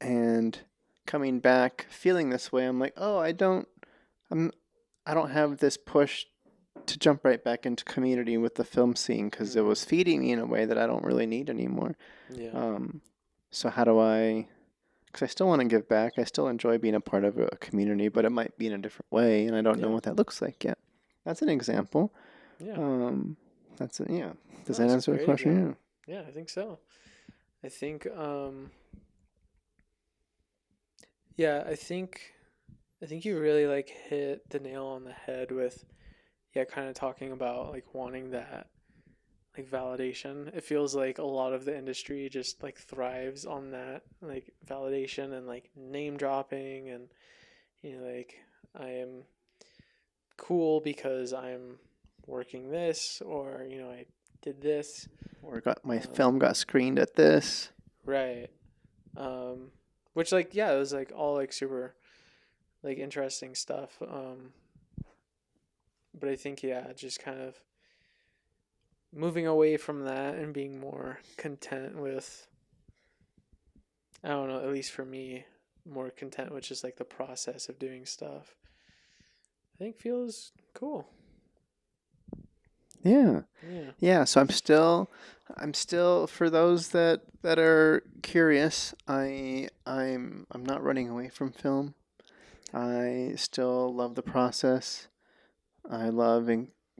And coming back feeling this way, I'm like, oh, I'm I don't have this push to jump right back into community with the film scene because it Mm-hmm. was feeding me in a way that I don't really need anymore. Yeah. Um, so how do I? Because I still want to give back. I still enjoy being a part of a community, but it might be in a different way, and I don't know Yeah. what that looks like yet. That's an example. Yeah. Um, yeah. Does No, that it's a answer the great question? example. Yeah, I think so. I think yeah, I think you really like hit the nail on the head with yeah, kind of talking about like wanting that like validation. It feels like a lot of the industry just like thrives on that like validation and like name dropping and like I am cool because I'm working this or I did this. Or got my Um, film got screened at this? right. Um, which like yeah, it was like all like super like interesting stuff. But I think yeah, just kind of moving away from that and being more content with I don't know, at least for me, more content with just like the process of doing stuff. I think feels cool. Yeah. Yeah. Yeah, so I'm still for those that are curious, I'm not running away from film. I still love the process. I love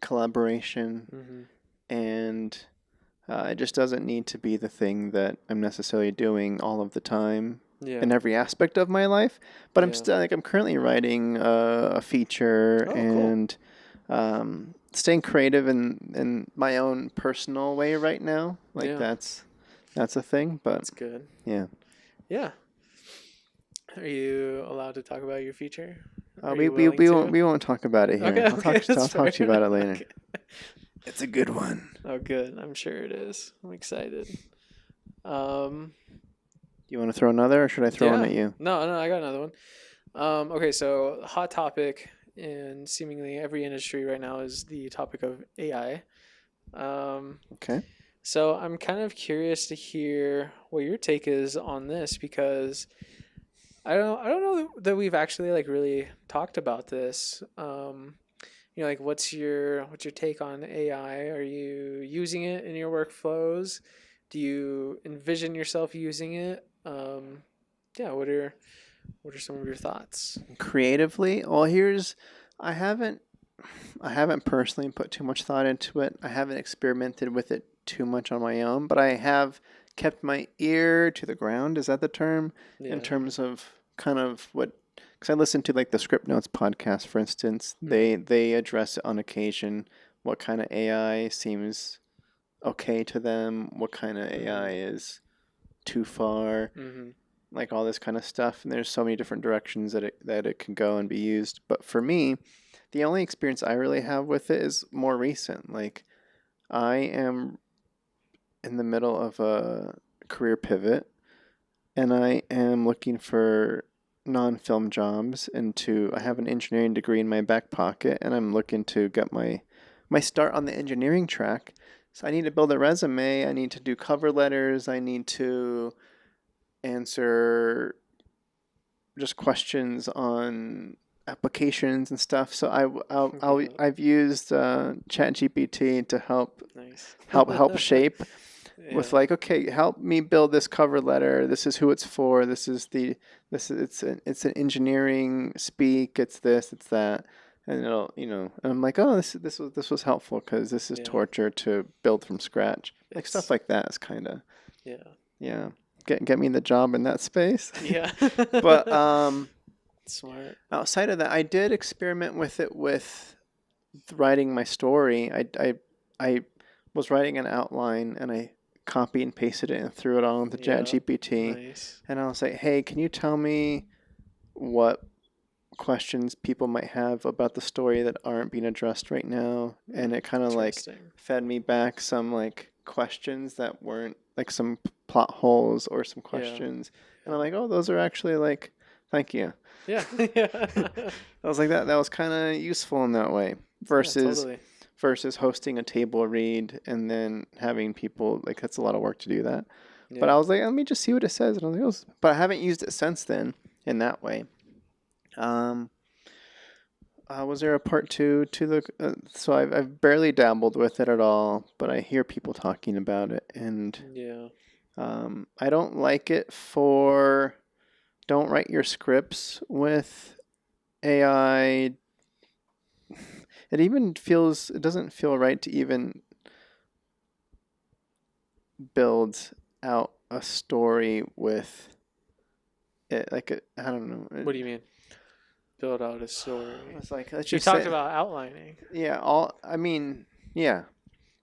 collaboration, Mm-hmm. and it just doesn't need to be the thing that I'm necessarily doing all of the time Yeah. in every aspect of my life. But I'm Yeah. still I'm currently writing a feature Oh, cool. and staying creative in my own personal way right now. Like Yeah. that's a thing. But That's good. yeah, Yeah. Are you allowed to talk about your feature? Are we, you we willing we won't to? we won't talk about it here. Okay, okay, I'll that's talk fair. to you about it later. Okay. It's a good one. Oh, good. I'm sure it is. I'm excited. Um, Do you want to throw another, or should I throw one yeah. at you? No, no, I got another one. Okay, so hot topic in seemingly every industry right now is the topic of AI. Um, Okay. so I'm kind of curious to hear what your take is on this because I don't know that we've actually like really talked about this. Like what's your take on AI? Are you using it in your workflows? Do you envision yourself using it? Yeah, what are some of your thoughts? Creatively, well, I haven't I haven't personally put too much thought into it. I haven't experimented with it too much on my own, but I have kept my ear to the ground. Is that the term? In Yeah. terms of kind of what, because I listen to like the Script Notes podcast, for instance. Mm-hmm. They address it on occasion what kind of AI seems okay to them, what kind of AI Mm-hmm. is too far, Mm-hmm. like all this kind of stuff. And there's so many different directions that it can go and be used. But for me, the only experience I really have with it is more recent. Like I am in the middle of a career pivot and I am looking for non-film jobs into I have Mm-hmm. an engineering degree in my back pocket and I'm looking to get my start on the engineering track. So I need to build a resume, I need to do cover letters, I need to answer just questions on applications and stuff. So Yeah. I've used ChatGPT to Nice. help shape with Yeah. like, okay, help me build this cover letter. This is who it's for. This is it's an engineering speak. It's this, it's that, and it'll and I'm like, oh, this was helpful because this is Yeah. torture to build from scratch. Like stuff It's like that is kind of yeah. yeah, get me the job in that space. Yeah. But Smart. outside of that, I did experiment with it with writing my story. I was writing an outline and I copy and pasted it and threw it all into Yeah. ChatGPT. Nice. And I was like, hey, can you tell me what questions people might have about the story that aren't being addressed right now? And it kind of like Interesting. fed me back some like questions that weren't like some plot holes or some Yeah. questions. And Yeah. I'm like, oh, those are actually like, thank you. Yeah. Yeah. I was like that was kind of useful in that way Yeah, versus totally. hosting a table read and then having people like that's a lot of work to do that. But Yeah. I was like, let me just see what it says, and I was like, oh, but I haven't used it since then in that way. Um, was there a part two to the? So I've barely dabbled with it at all, but I hear people talking about it, and Yeah. I don't like it for. Don't write your scripts with AI. It doesn't feel right to even build out a story with it. Like, I don't know. What do you mean? Build out a story. It's like, let's You just talked say, about outlining. yeah, I mean, yeah.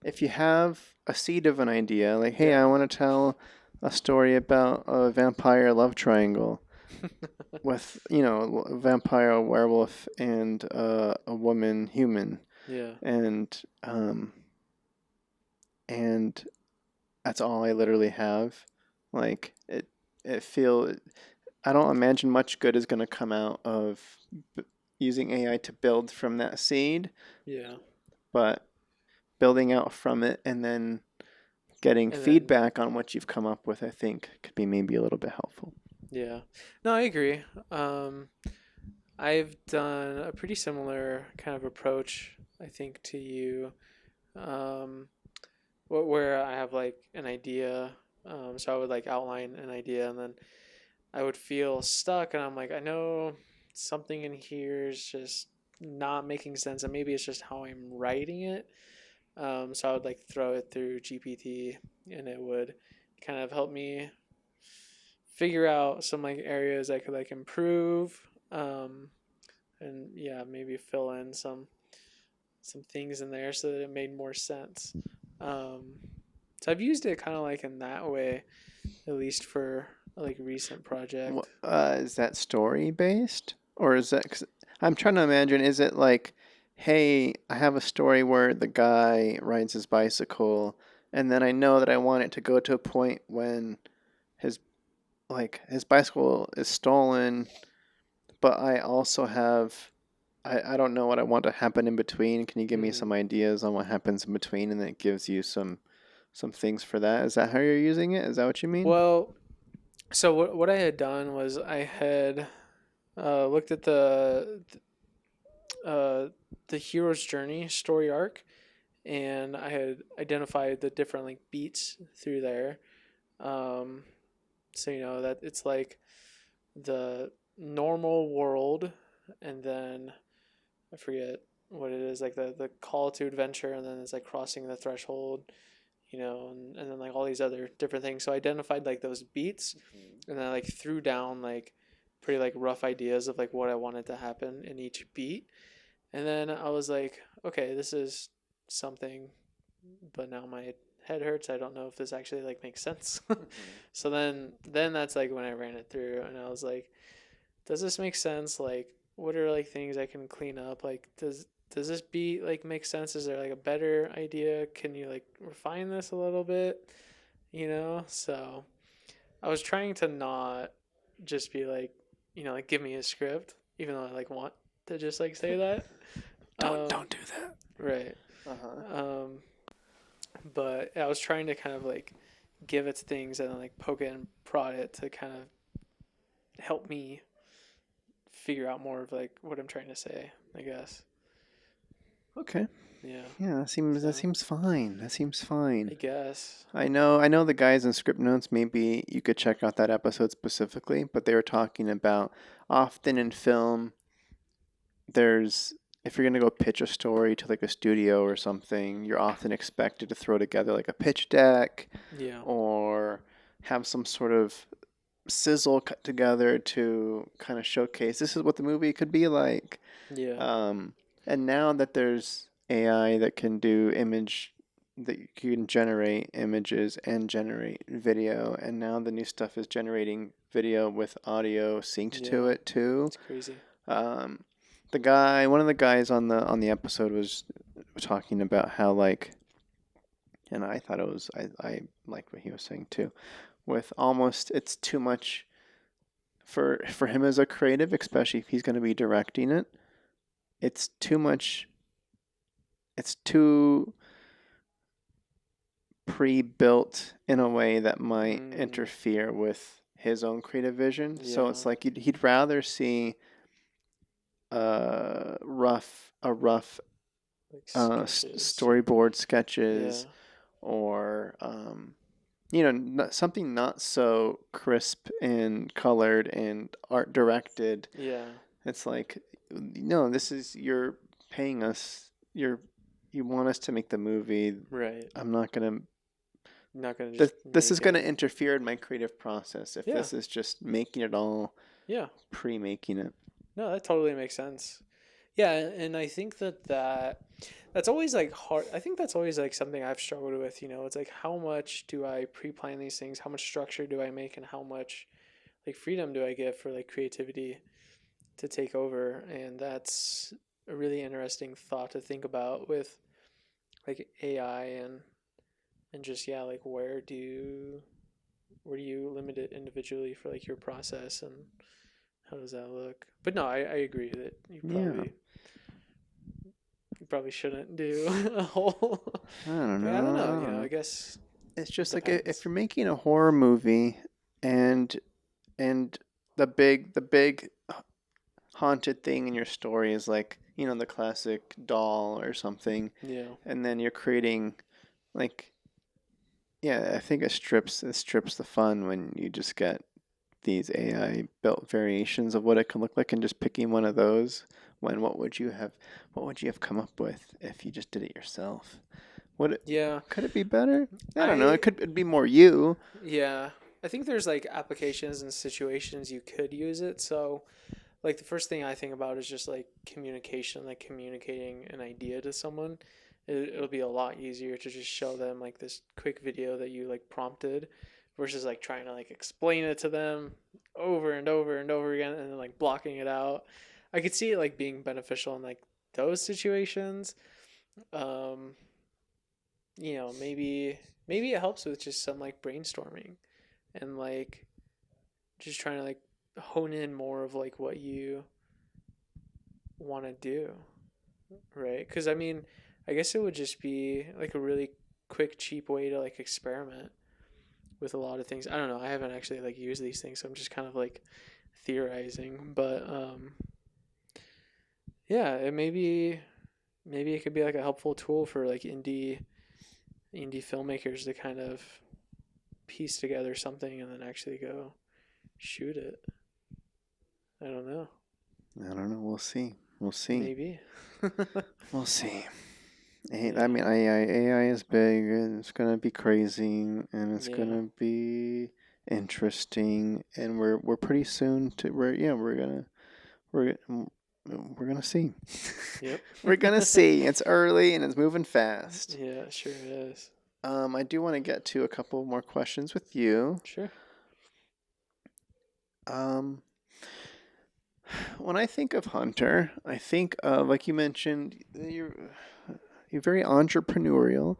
If you have a seed of an idea, like, hey, Yeah. I want to tell a story about a vampire love triangle with, a vampire, a werewolf, and a woman human. Yeah. And, um, and that's all I literally have. Like it feel I don't imagine much good is going to come out of using AI to build from that seed, Yeah. but building out from it and then getting And then feedback on what you've come up with, I think could be maybe a little bit helpful. yeah. No, I agree. Um I've done a pretty similar kind of approach, I think, to you. Um where I have like an idea. So I would like outline an idea and then I would feel stuck and I'm like, I know something in here is just not making sense and maybe it's just how I'm writing it. So I would like throw it through GPT and it would kind of help me figure out some like areas I could like improve. And yeah, maybe fill in some things in there so that it made more sense. Um, so I've used it kind of like in that way, at least for a like recent project. Is that story based or is that? 'Cause I'm trying to imagine. Is it like, hey, I have a story where the guy rides his bicycle, and then I know that I want it to go to a point when his his bicycle is stolen, but I also have I don't know what I want to happen in between. Can you give me Mm-hmm. some ideas on what happens in between, and then it gives you some things for that? Is that how you're using it? Is that what you mean? Well, so what I had done was I had looked at uh, the hero's journey story arc, and I had identified the different like beats through there. Um, so you know that it's like the normal world, and then I forget what it is, like the call to adventure, and then it's like crossing the threshold, and then like all these other different things. So I identified like those beats, and then I like threw down like pretty like rough ideas of like what I wanted to happen in each beat. And then I was like, okay, this is something, but now my head hurts. I don't know if this actually like makes sense. Mm-hmm. So then that's like when I ran it through and I was like, does this make sense? Like, what are like things I can clean up? Like, does this beat like make sense? Is there like a better idea? Can you like refine this a little bit? You know? So I was trying to not just be like, like give me a script, even though I like want to just like say that. Don't do that. Right. Uh-huh. Um, but I was trying to kind of like give it things and then like poke it and prod it to kind of help me figure out more of like what I'm trying to say, I guess. Okay. Yeah. Yeah, that So seems fine. That seems I fine. guess. I know the guys in script notes, maybe you could check out that episode specifically, but they were talking about often in film there's if you're going to go pitch a story to like a studio or something, you're often expected to throw together like a pitch deck Yeah. or have some sort of sizzle cut together to kind of showcase this is what the movie could be like. Yeah. Um, and now that there's AI that can do image, that you can generate images and generate video, and now the new stuff is generating video with audio synced to Yeah. it too. It's crazy. Um, one of the guys on the episode was talking about how like, and I thought it was I liked what he was saying too. With almost it's too much for him as a creative, especially if he's going to be directing it. It's too much. It's too pre-built in a way that might Mm, interfere with his own creative vision. So yeah. it's like he'd rather see a rough Like sketches. storyboard Yeah. sketches or you know something not so crisp and colored and art directed. Yeah. It's like no, this is you're paying us. You want us to make the movie. Right. I'm not gonna Not gonna just this is make going it. to interfere in my creative process if Yeah. this is just making it all Yeah. pre-making it. No, that totally makes sense. Yeah, and I think that's always like hard. I think that's always like something I've struggled with, It's like how much do I pre-plan these things? How much structure do I make and how much like freedom do I give for like creativity to take over? And that's a really interesting thought to think about with like AI and just yeah, like where do you limit it individually for like your process and how does that look? But no, I agree that Yeah, you probably shouldn't do a whole. I don't But I don't know. know. I don't know. I guess It's it just like if depends. you're making a horror movie and and the big haunted thing in your story is like, you know, the classic doll or something, Yeah. and then you're creating like yeah, I think it strips the fun when you just get these AI built variations of what it can look like and just picking one of those when what would you have come up with if you just did it yourself? Would it Yeah. could it be better? I don't know. I It'd be more you. yeah. I think there's like applications and situations you could use it. So like the first thing I think about is just like communication, like communicating an idea to someone. It'll be a lot easier to just show them like this quick video that you like prompted versus like trying to like explain it to them over and over and over again and then like blocking it out. I could see it like being beneficial in like those situations. Um, maybe it helps with just some like brainstorming and like just trying to like hone in more of like what you want to do, right? Because I mean, I guess it would just be like a really quick, cheap way to like experiment with a lot of things. I don't know. I haven't actually like used these things, so I'm just kind of like theorizing. But yeah, maybe it could be like a helpful tool for like indie filmmakers to kind of piece together something and then actually go shoot it. I don't know. I don't know. We'll see. We'll see. Maybe. We'll see. I Yeah. mean, AI is big and it's gonna be crazy and it's Yeah. gonna be interesting and we're pretty soon to we're yeah we're gonna we're we're gonna see. Yep. We're gonna see. It's early and it's moving fast. Yeah, sure it is. I do want to get to a couple more questions with you. Sure. Um, when I think of Hunter, I think of, like you mentioned, you're very entrepreneurial.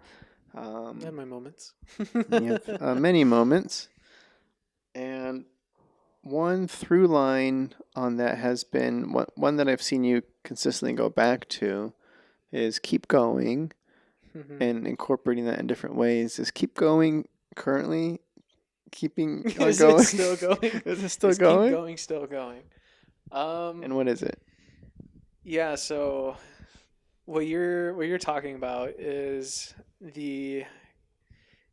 I have Um, my moments. you have many moments, and one through line on that has been one that I've seen you consistently go back to is keep going Mhm. and incorporating that in different ways. Is keep going currently keeping on Is it going? still going? Is it still Is keep going? going still going? Um, And what is it? yeah, so what you're talking about is the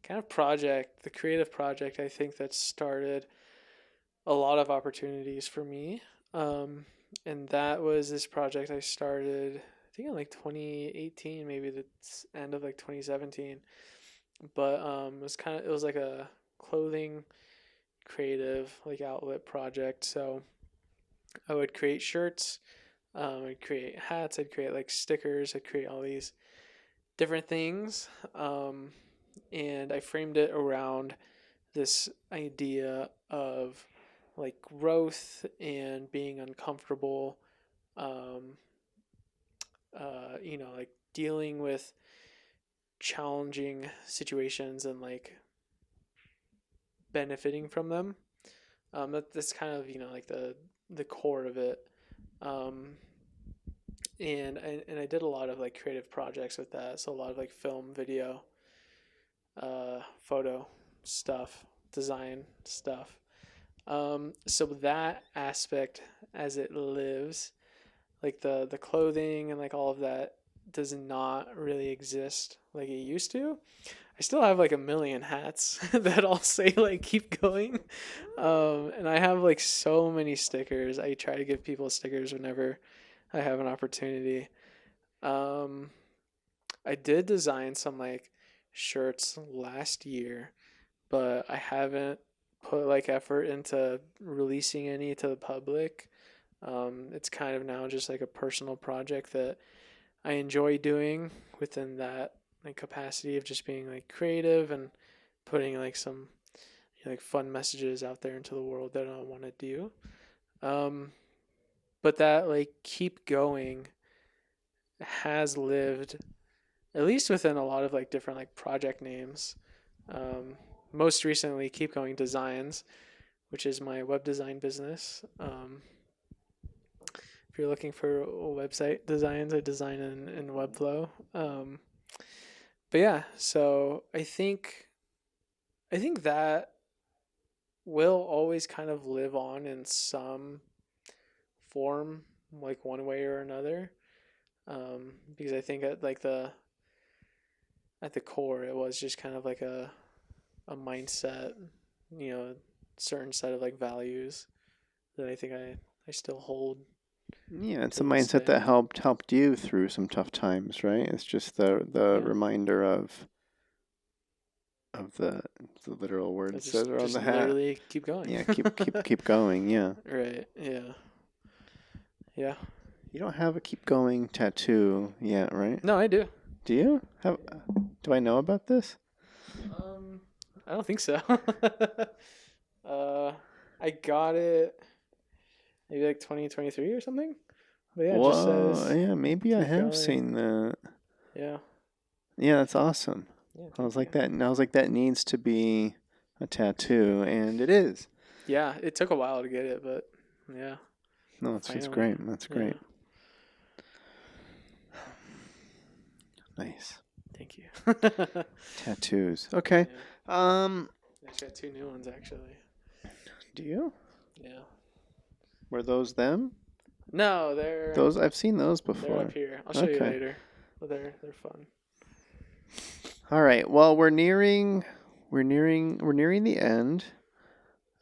kind of project, the creative project I think that started a lot of opportunities for me. Um, and that was this project I started, I think in like 2018, maybe the end of like 2017. But it was like a clothing creative like outlet project. So I would create shirts, I'd create hats, I'd create like stickers, I'd create all these different things. And I framed it around this idea of like growth and being uncomfortable, um, like dealing with challenging situations and like benefiting from them. That's kind of like the core of it. Um, and I did a lot of like creative projects with that. So a lot of like film, video, photo stuff, design stuff. So that aspect as it lives, like the clothing and like all of that does not really exist like it used to. I still have like a million hats that all say like keep going. And I have like so many stickers. I try to give people stickers whenever I have an opportunity. Um, I did design some like shirts last year, but I haven't put like effort into releasing any to the public. It's kind of now just like a personal project that I enjoy doing within that like capacity of just being like creative and putting like some like fun messages out there into the world that I want to do. Um, but that like keep going has lived at least within a lot of like different like project names. Um, Most recently, Keep Going Designs, which is my web design business. If you're looking for website designs, I design in Webflow. But yeah, so I think that will always kind of live on in some form, like one way or another. Because I think at the core, it was just kind of like a mindset, you know, certain set of like values that I think I still hold Yeah, it's to a this mindset day. that helped you through some tough times, right? It's just the Yeah, reminder of the literal so words that just are on just the hat. literally keep going. Yeah, keep going. Yeah. Right. Yeah. Yeah. You don't have a keep going tattoo yet, right? No, I do. Do you have? Do I know about this? Um, I don't think so. uh, I got it maybe like 2023 or something. But yeah, it just Well, says yeah, maybe I keep have going. seen that. Yeah. Yeah, that's awesome. Yeah. I was Thank like you. that, and I was like, that needs to be a tattoo, and it is. Yeah, it took a while to get it, but yeah, No, it's finally. great. That's Yeah. great. Nice. Thank you. Tattoos. Okay. Yeah. Um, I just got two new ones actually. do you? Yeah. Were those them? No, they're Those I've seen those they're up before. here. I'll show you Okay. later. But they're fun. All right. Well, we're nearing the end.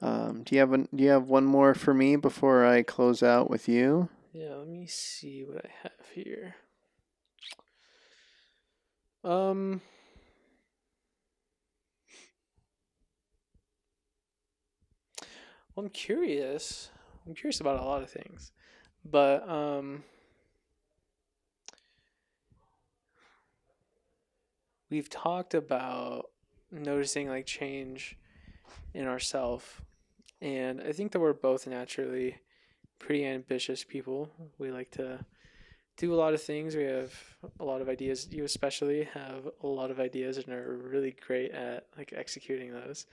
Do you have one more for me before I close out with you? Yeah, let me see what I have here. Um, well, I'm curious. I'm curious about a lot of things, But we've talked about noticing like change in ourselves, and I think that we're both naturally pretty ambitious people. We like to do a lot of things. We have a lot of ideas. You especially have a lot of ideas and are really great at like executing those.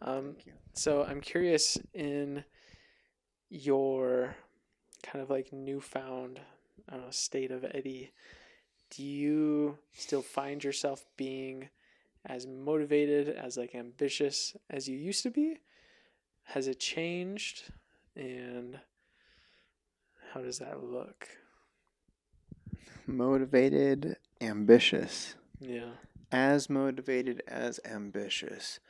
Um, Thank you. so I'm curious in your kind of like newfound, I don't know, state of Eddie. Do you still find yourself being as motivated, as like ambitious as you used to be? Has it changed? And how does that look? Motivated, ambitious. Yeah. As motivated as ambitious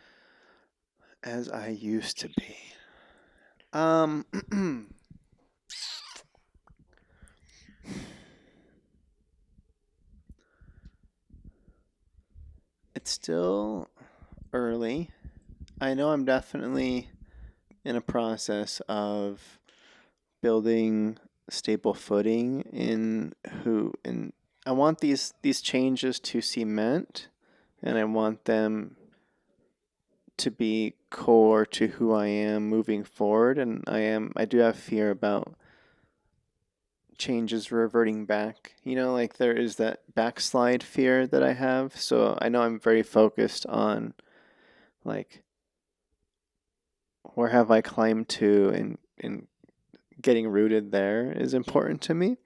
as I used to be. It's still early. I know I'm definitely in a process of building stable footing in who and I want these changes to cement, and I want them to be core to who I am moving forward, and I do have fear about changes reverting back. You know, like there is that backslide fear that I have. So I know I'm very focused on like where have I climbed to, and getting rooted there is important to me.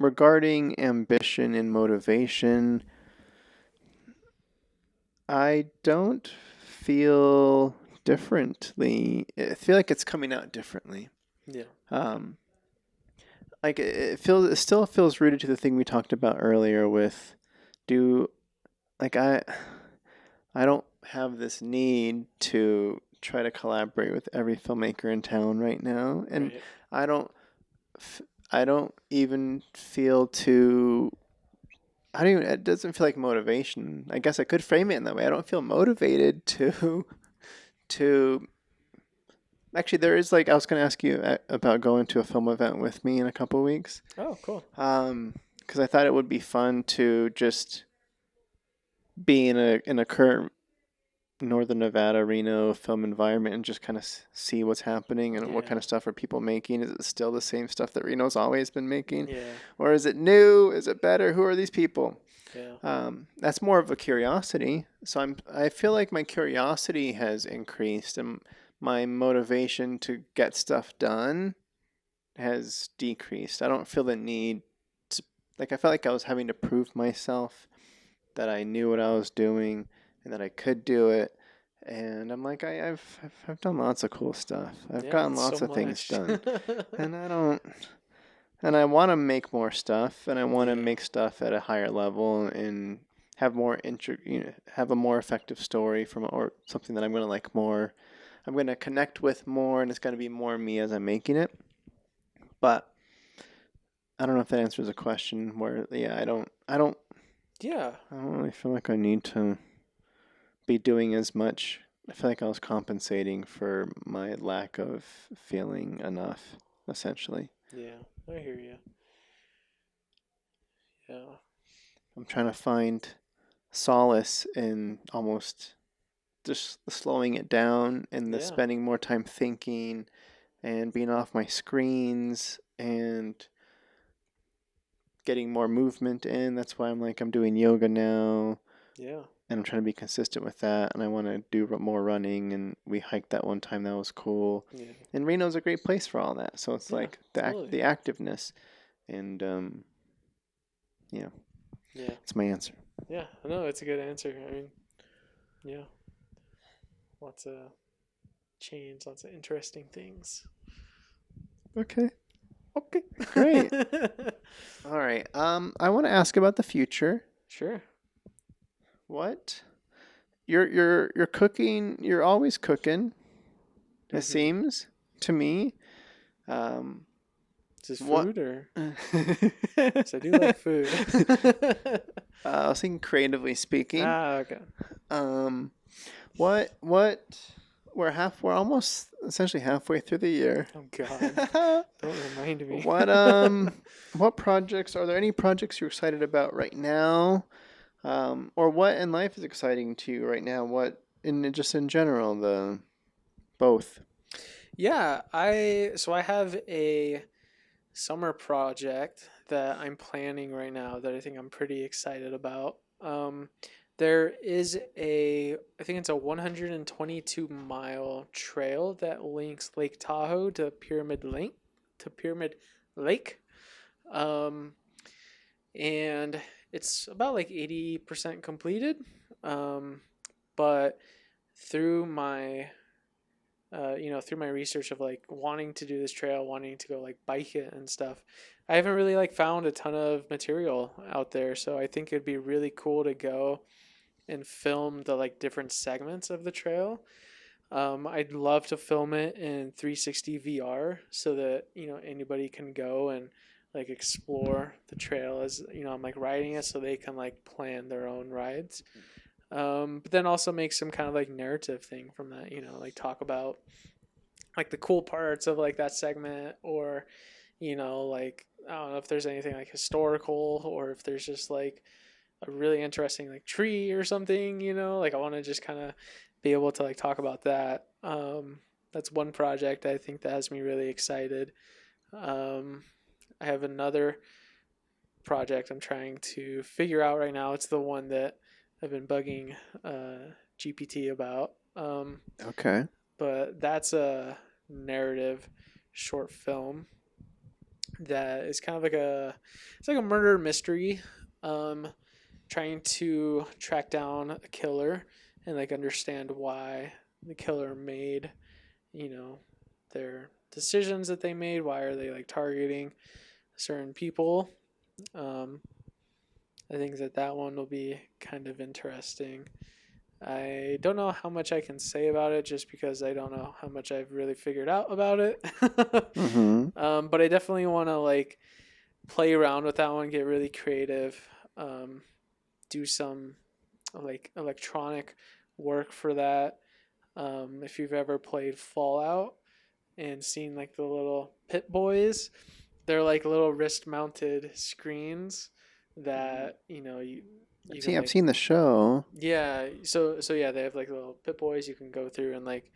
Regarding ambition and motivation, I don't feel differently. I feel like it's coming out differently. Yeah. Um, like it still feels rooted to the thing we talked about earlier with do like I don't have this need to try to collaborate with every filmmaker in town right now, and Right. I don't I don't even feel too I don't even it doesn't feel like motivation. I guess I could frame it in that way. I don't feel motivated to actually there is like I was going to ask you about going to a film event with me in a couple weeks. Oh, cool. Because I thought it would be fun to just be in a current Northern Nevada, Reno film environment and just kind of see what's happening and what Yeah. kind of stuff are people making. Is it still the same stuff that Reno's always been making? Yeah. Or is it new? Is it better? Who are these people? Yeah. That's more of a curiosity. So I feel like my curiosity has increased and my motivation to get stuff done has decreased. I don't feel the need to, like, I felt like I was having to prove myself that I knew what I was doing and that I could do it. And I'm like, I've done lots of cool stuff. I've Yeah. gotten It's so lots of things much. done, and I want to make more stuff, and I want to Yeah. make stuff at a higher level and have have a more effective story or something that I'm gonna like more. I'm gonna connect with more, and it's gonna be more me as I'm making it. But I don't know if that answers the question. Where yeah, Yeah. I don't really feel like I need to be doing as much. I feel like I was compensating for my lack of feeling enough, essentially. Yeah. I hear you. Yeah. I'm trying to find solace in almost just slowing it down and the Yeah. spending more time thinking and being off my screens and getting more movement in. That's why I'm doing yoga now Yeah. and I'm trying to be consistent with that. And I want to do more running. And we hiked that one time. That was cool. Yeah. And Reno's a great place for all that. So it's Yeah. like Totally. the activeness. And yeah, Yeah. that's my answer. Yeah. No, it's a good answer. I mean, yeah. Lots of change, lots of interesting things. Okay. Okay. Great. All right. I want to ask about the future. Sure. What? You're cooking. You're always cooking. It Mm-hmm. seems to me. Is this What? food or? I Because I do like food. was thinking creatively speaking. Ah, okay. Um, what we're almost essentially halfway through the year. Oh God, don't remind me. What projects are there? Any projects you're excited about right now, or what in life is exciting to you right now? What in just in general, the both. Yeah, I have a summer project that I'm planning right now that I think I'm pretty excited about. There is I think it's a 122-mile trail that links Lake Tahoe to Pyramid Lake. Um, and it's about like 80% completed. But through my through my research of like wanting to do this trail, wanting to go like bike it and stuff, I haven't really like found a ton of material out there. So I think it'd be really cool to go and film the like different segments of the trail. I'd love to film it in 360 VR so that anybody can go and like explore the trail as I'm like riding it, so they can like plan their own rides. But then also make some kind of like narrative thing from that, like talk about like the cool parts of like that segment, or like I don't know if there's anything like historical, or if there's just like a really interesting like tree or something, like I want to just kind of be able to like talk about that. That's one project I think that has me really excited. I have another project I'm trying to figure out right now. It's the one that I've been bugging GPT about. Okay. But that's a narrative short film that is kind of like it's like a murder mystery, trying to track down a killer and like understand why the killer made, their decisions that they made. Why are they like targeting certain people? I think that one will be kind of interesting. I don't know how much I can say about it just because I don't know how much I've really figured out about it. Mm-hmm. But I definitely want to like play around with that one, get really creative, do some like electronic work for that. If you've ever played Fallout and seen like the little pit boys, they're like little wrist mounted screens that you can I've like, seen the show. yeah, so yeah, they have like little pit boys you can go through and like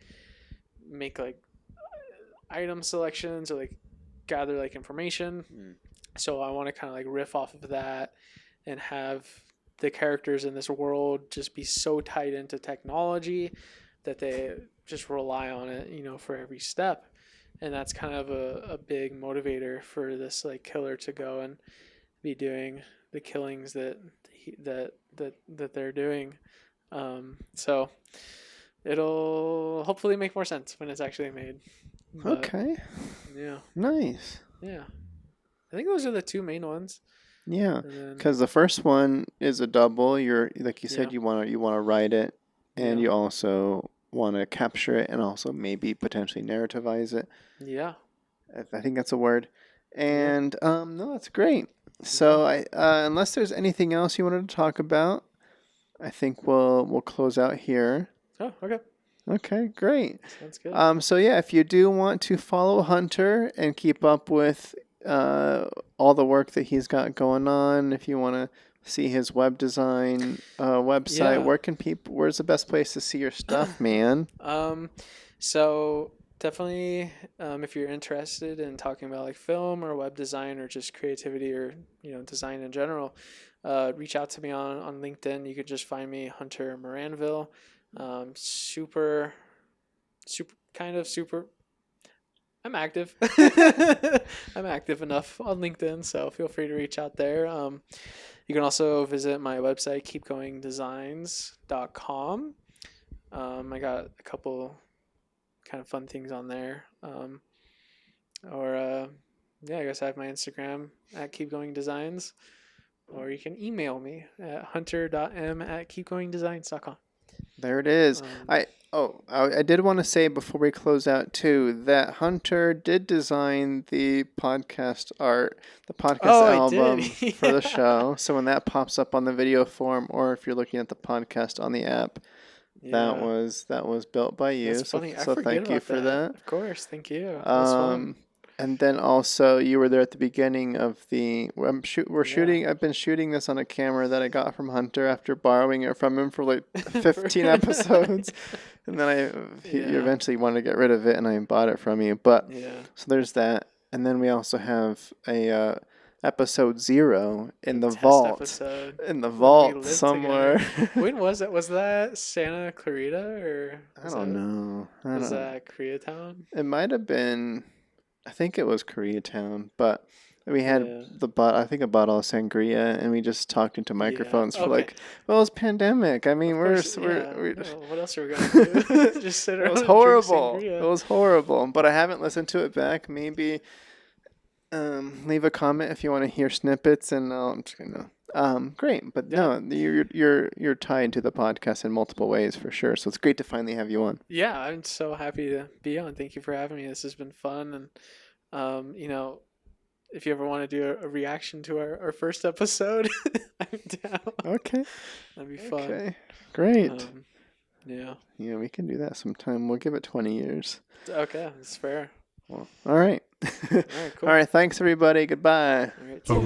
make like item selections or like gather like information. So I want to kind of like riff off of that and have the characters in this world just be so tied into technology that they just rely on it, for every step. And that's kind of a big motivator for this like killer to go and be doing the killings that they're doing. So it'll hopefully make more sense when it's actually made. But, Okay. yeah. Nice. Yeah. I think those are the two main ones. Yeah, Then, because the first one is a double. You're like you said, yeah. you want to write it, and Yeah. you also want to capture it, and also maybe potentially narrativize it. Yeah. I think that's a word. Yeah. And no, that's great. Yeah. So I unless there's anything else you wanted to talk about, I think we'll close out here. Oh, okay. Okay, great. Sounds good. So yeah, if you do want to follow Hunter and keep up with all the work that he's got going on, if you want to see his web design website, Yeah. where's the best place to see your stuff, man? So definitely, if you're interested in talking about like film or web design or just creativity or design in general, reach out to me on LinkedIn. You could just find me Hunter Moranville. Super kind of super. I'm active. I'm active enough on LinkedIn, so feel free to reach out there. You can also visit my website, keepgoingdesigns.com. I got a couple kind of fun things on there. Yeah, I guess I have my Instagram at keepgoingdesigns, or you can email me at hunter.m@keepgoingdesigns.com. There it is. I did want to say before we close out too that Hunter did design the podcast art, the podcast album for the show. So when that pops up on the video form, or if you're looking at the podcast on the app, Yeah. that was built by you. That's funny. I So forget thank you about for that. that. Of course. Thank you. That was fun. And then also you were there at the beginning of the. We're Yeah. shooting. I've been shooting this on a camera that I got from Hunter after borrowing it from him for like For- 15 episodes, and then he Yeah. eventually wanted to get rid of it, and I bought it from you. But Yeah. so there's that, and then we also have a episode 0 in The the test vault, episode in the when we vault lived together. somewhere. When was that? Was that Santa Clarita or I don't know. I was don't. that Koreatown? It might have been. I think it was Koreatown, but we had Yeah. I think a bottle of sangria, and we just talked into Yeah. microphones for Okay. like, well, it's pandemic. I mean, Of course. Yeah. we're No, what else are we gonna do? Just sit it was around and drink horrible. It sangria. was horrible. But I haven't listened to it back. Maybe leave a comment if you want to hear snippets, and I'm just gonna. Great, but Yeah. no, you're tied to the podcast in multiple ways for sure. So it's great to finally have you on. Yeah, I'm so happy to be on. Thank you for having me. This has been fun, and if you ever want to do a reaction to our first episode, I'm down. Okay. That'd be fun. Okay. Great. Yeah. Yeah, we can do that sometime. We'll give it 20 years. Okay, that's fair. Well, all right. All right, cool. All right. Thanks, everybody. Goodbye. All right, see ya.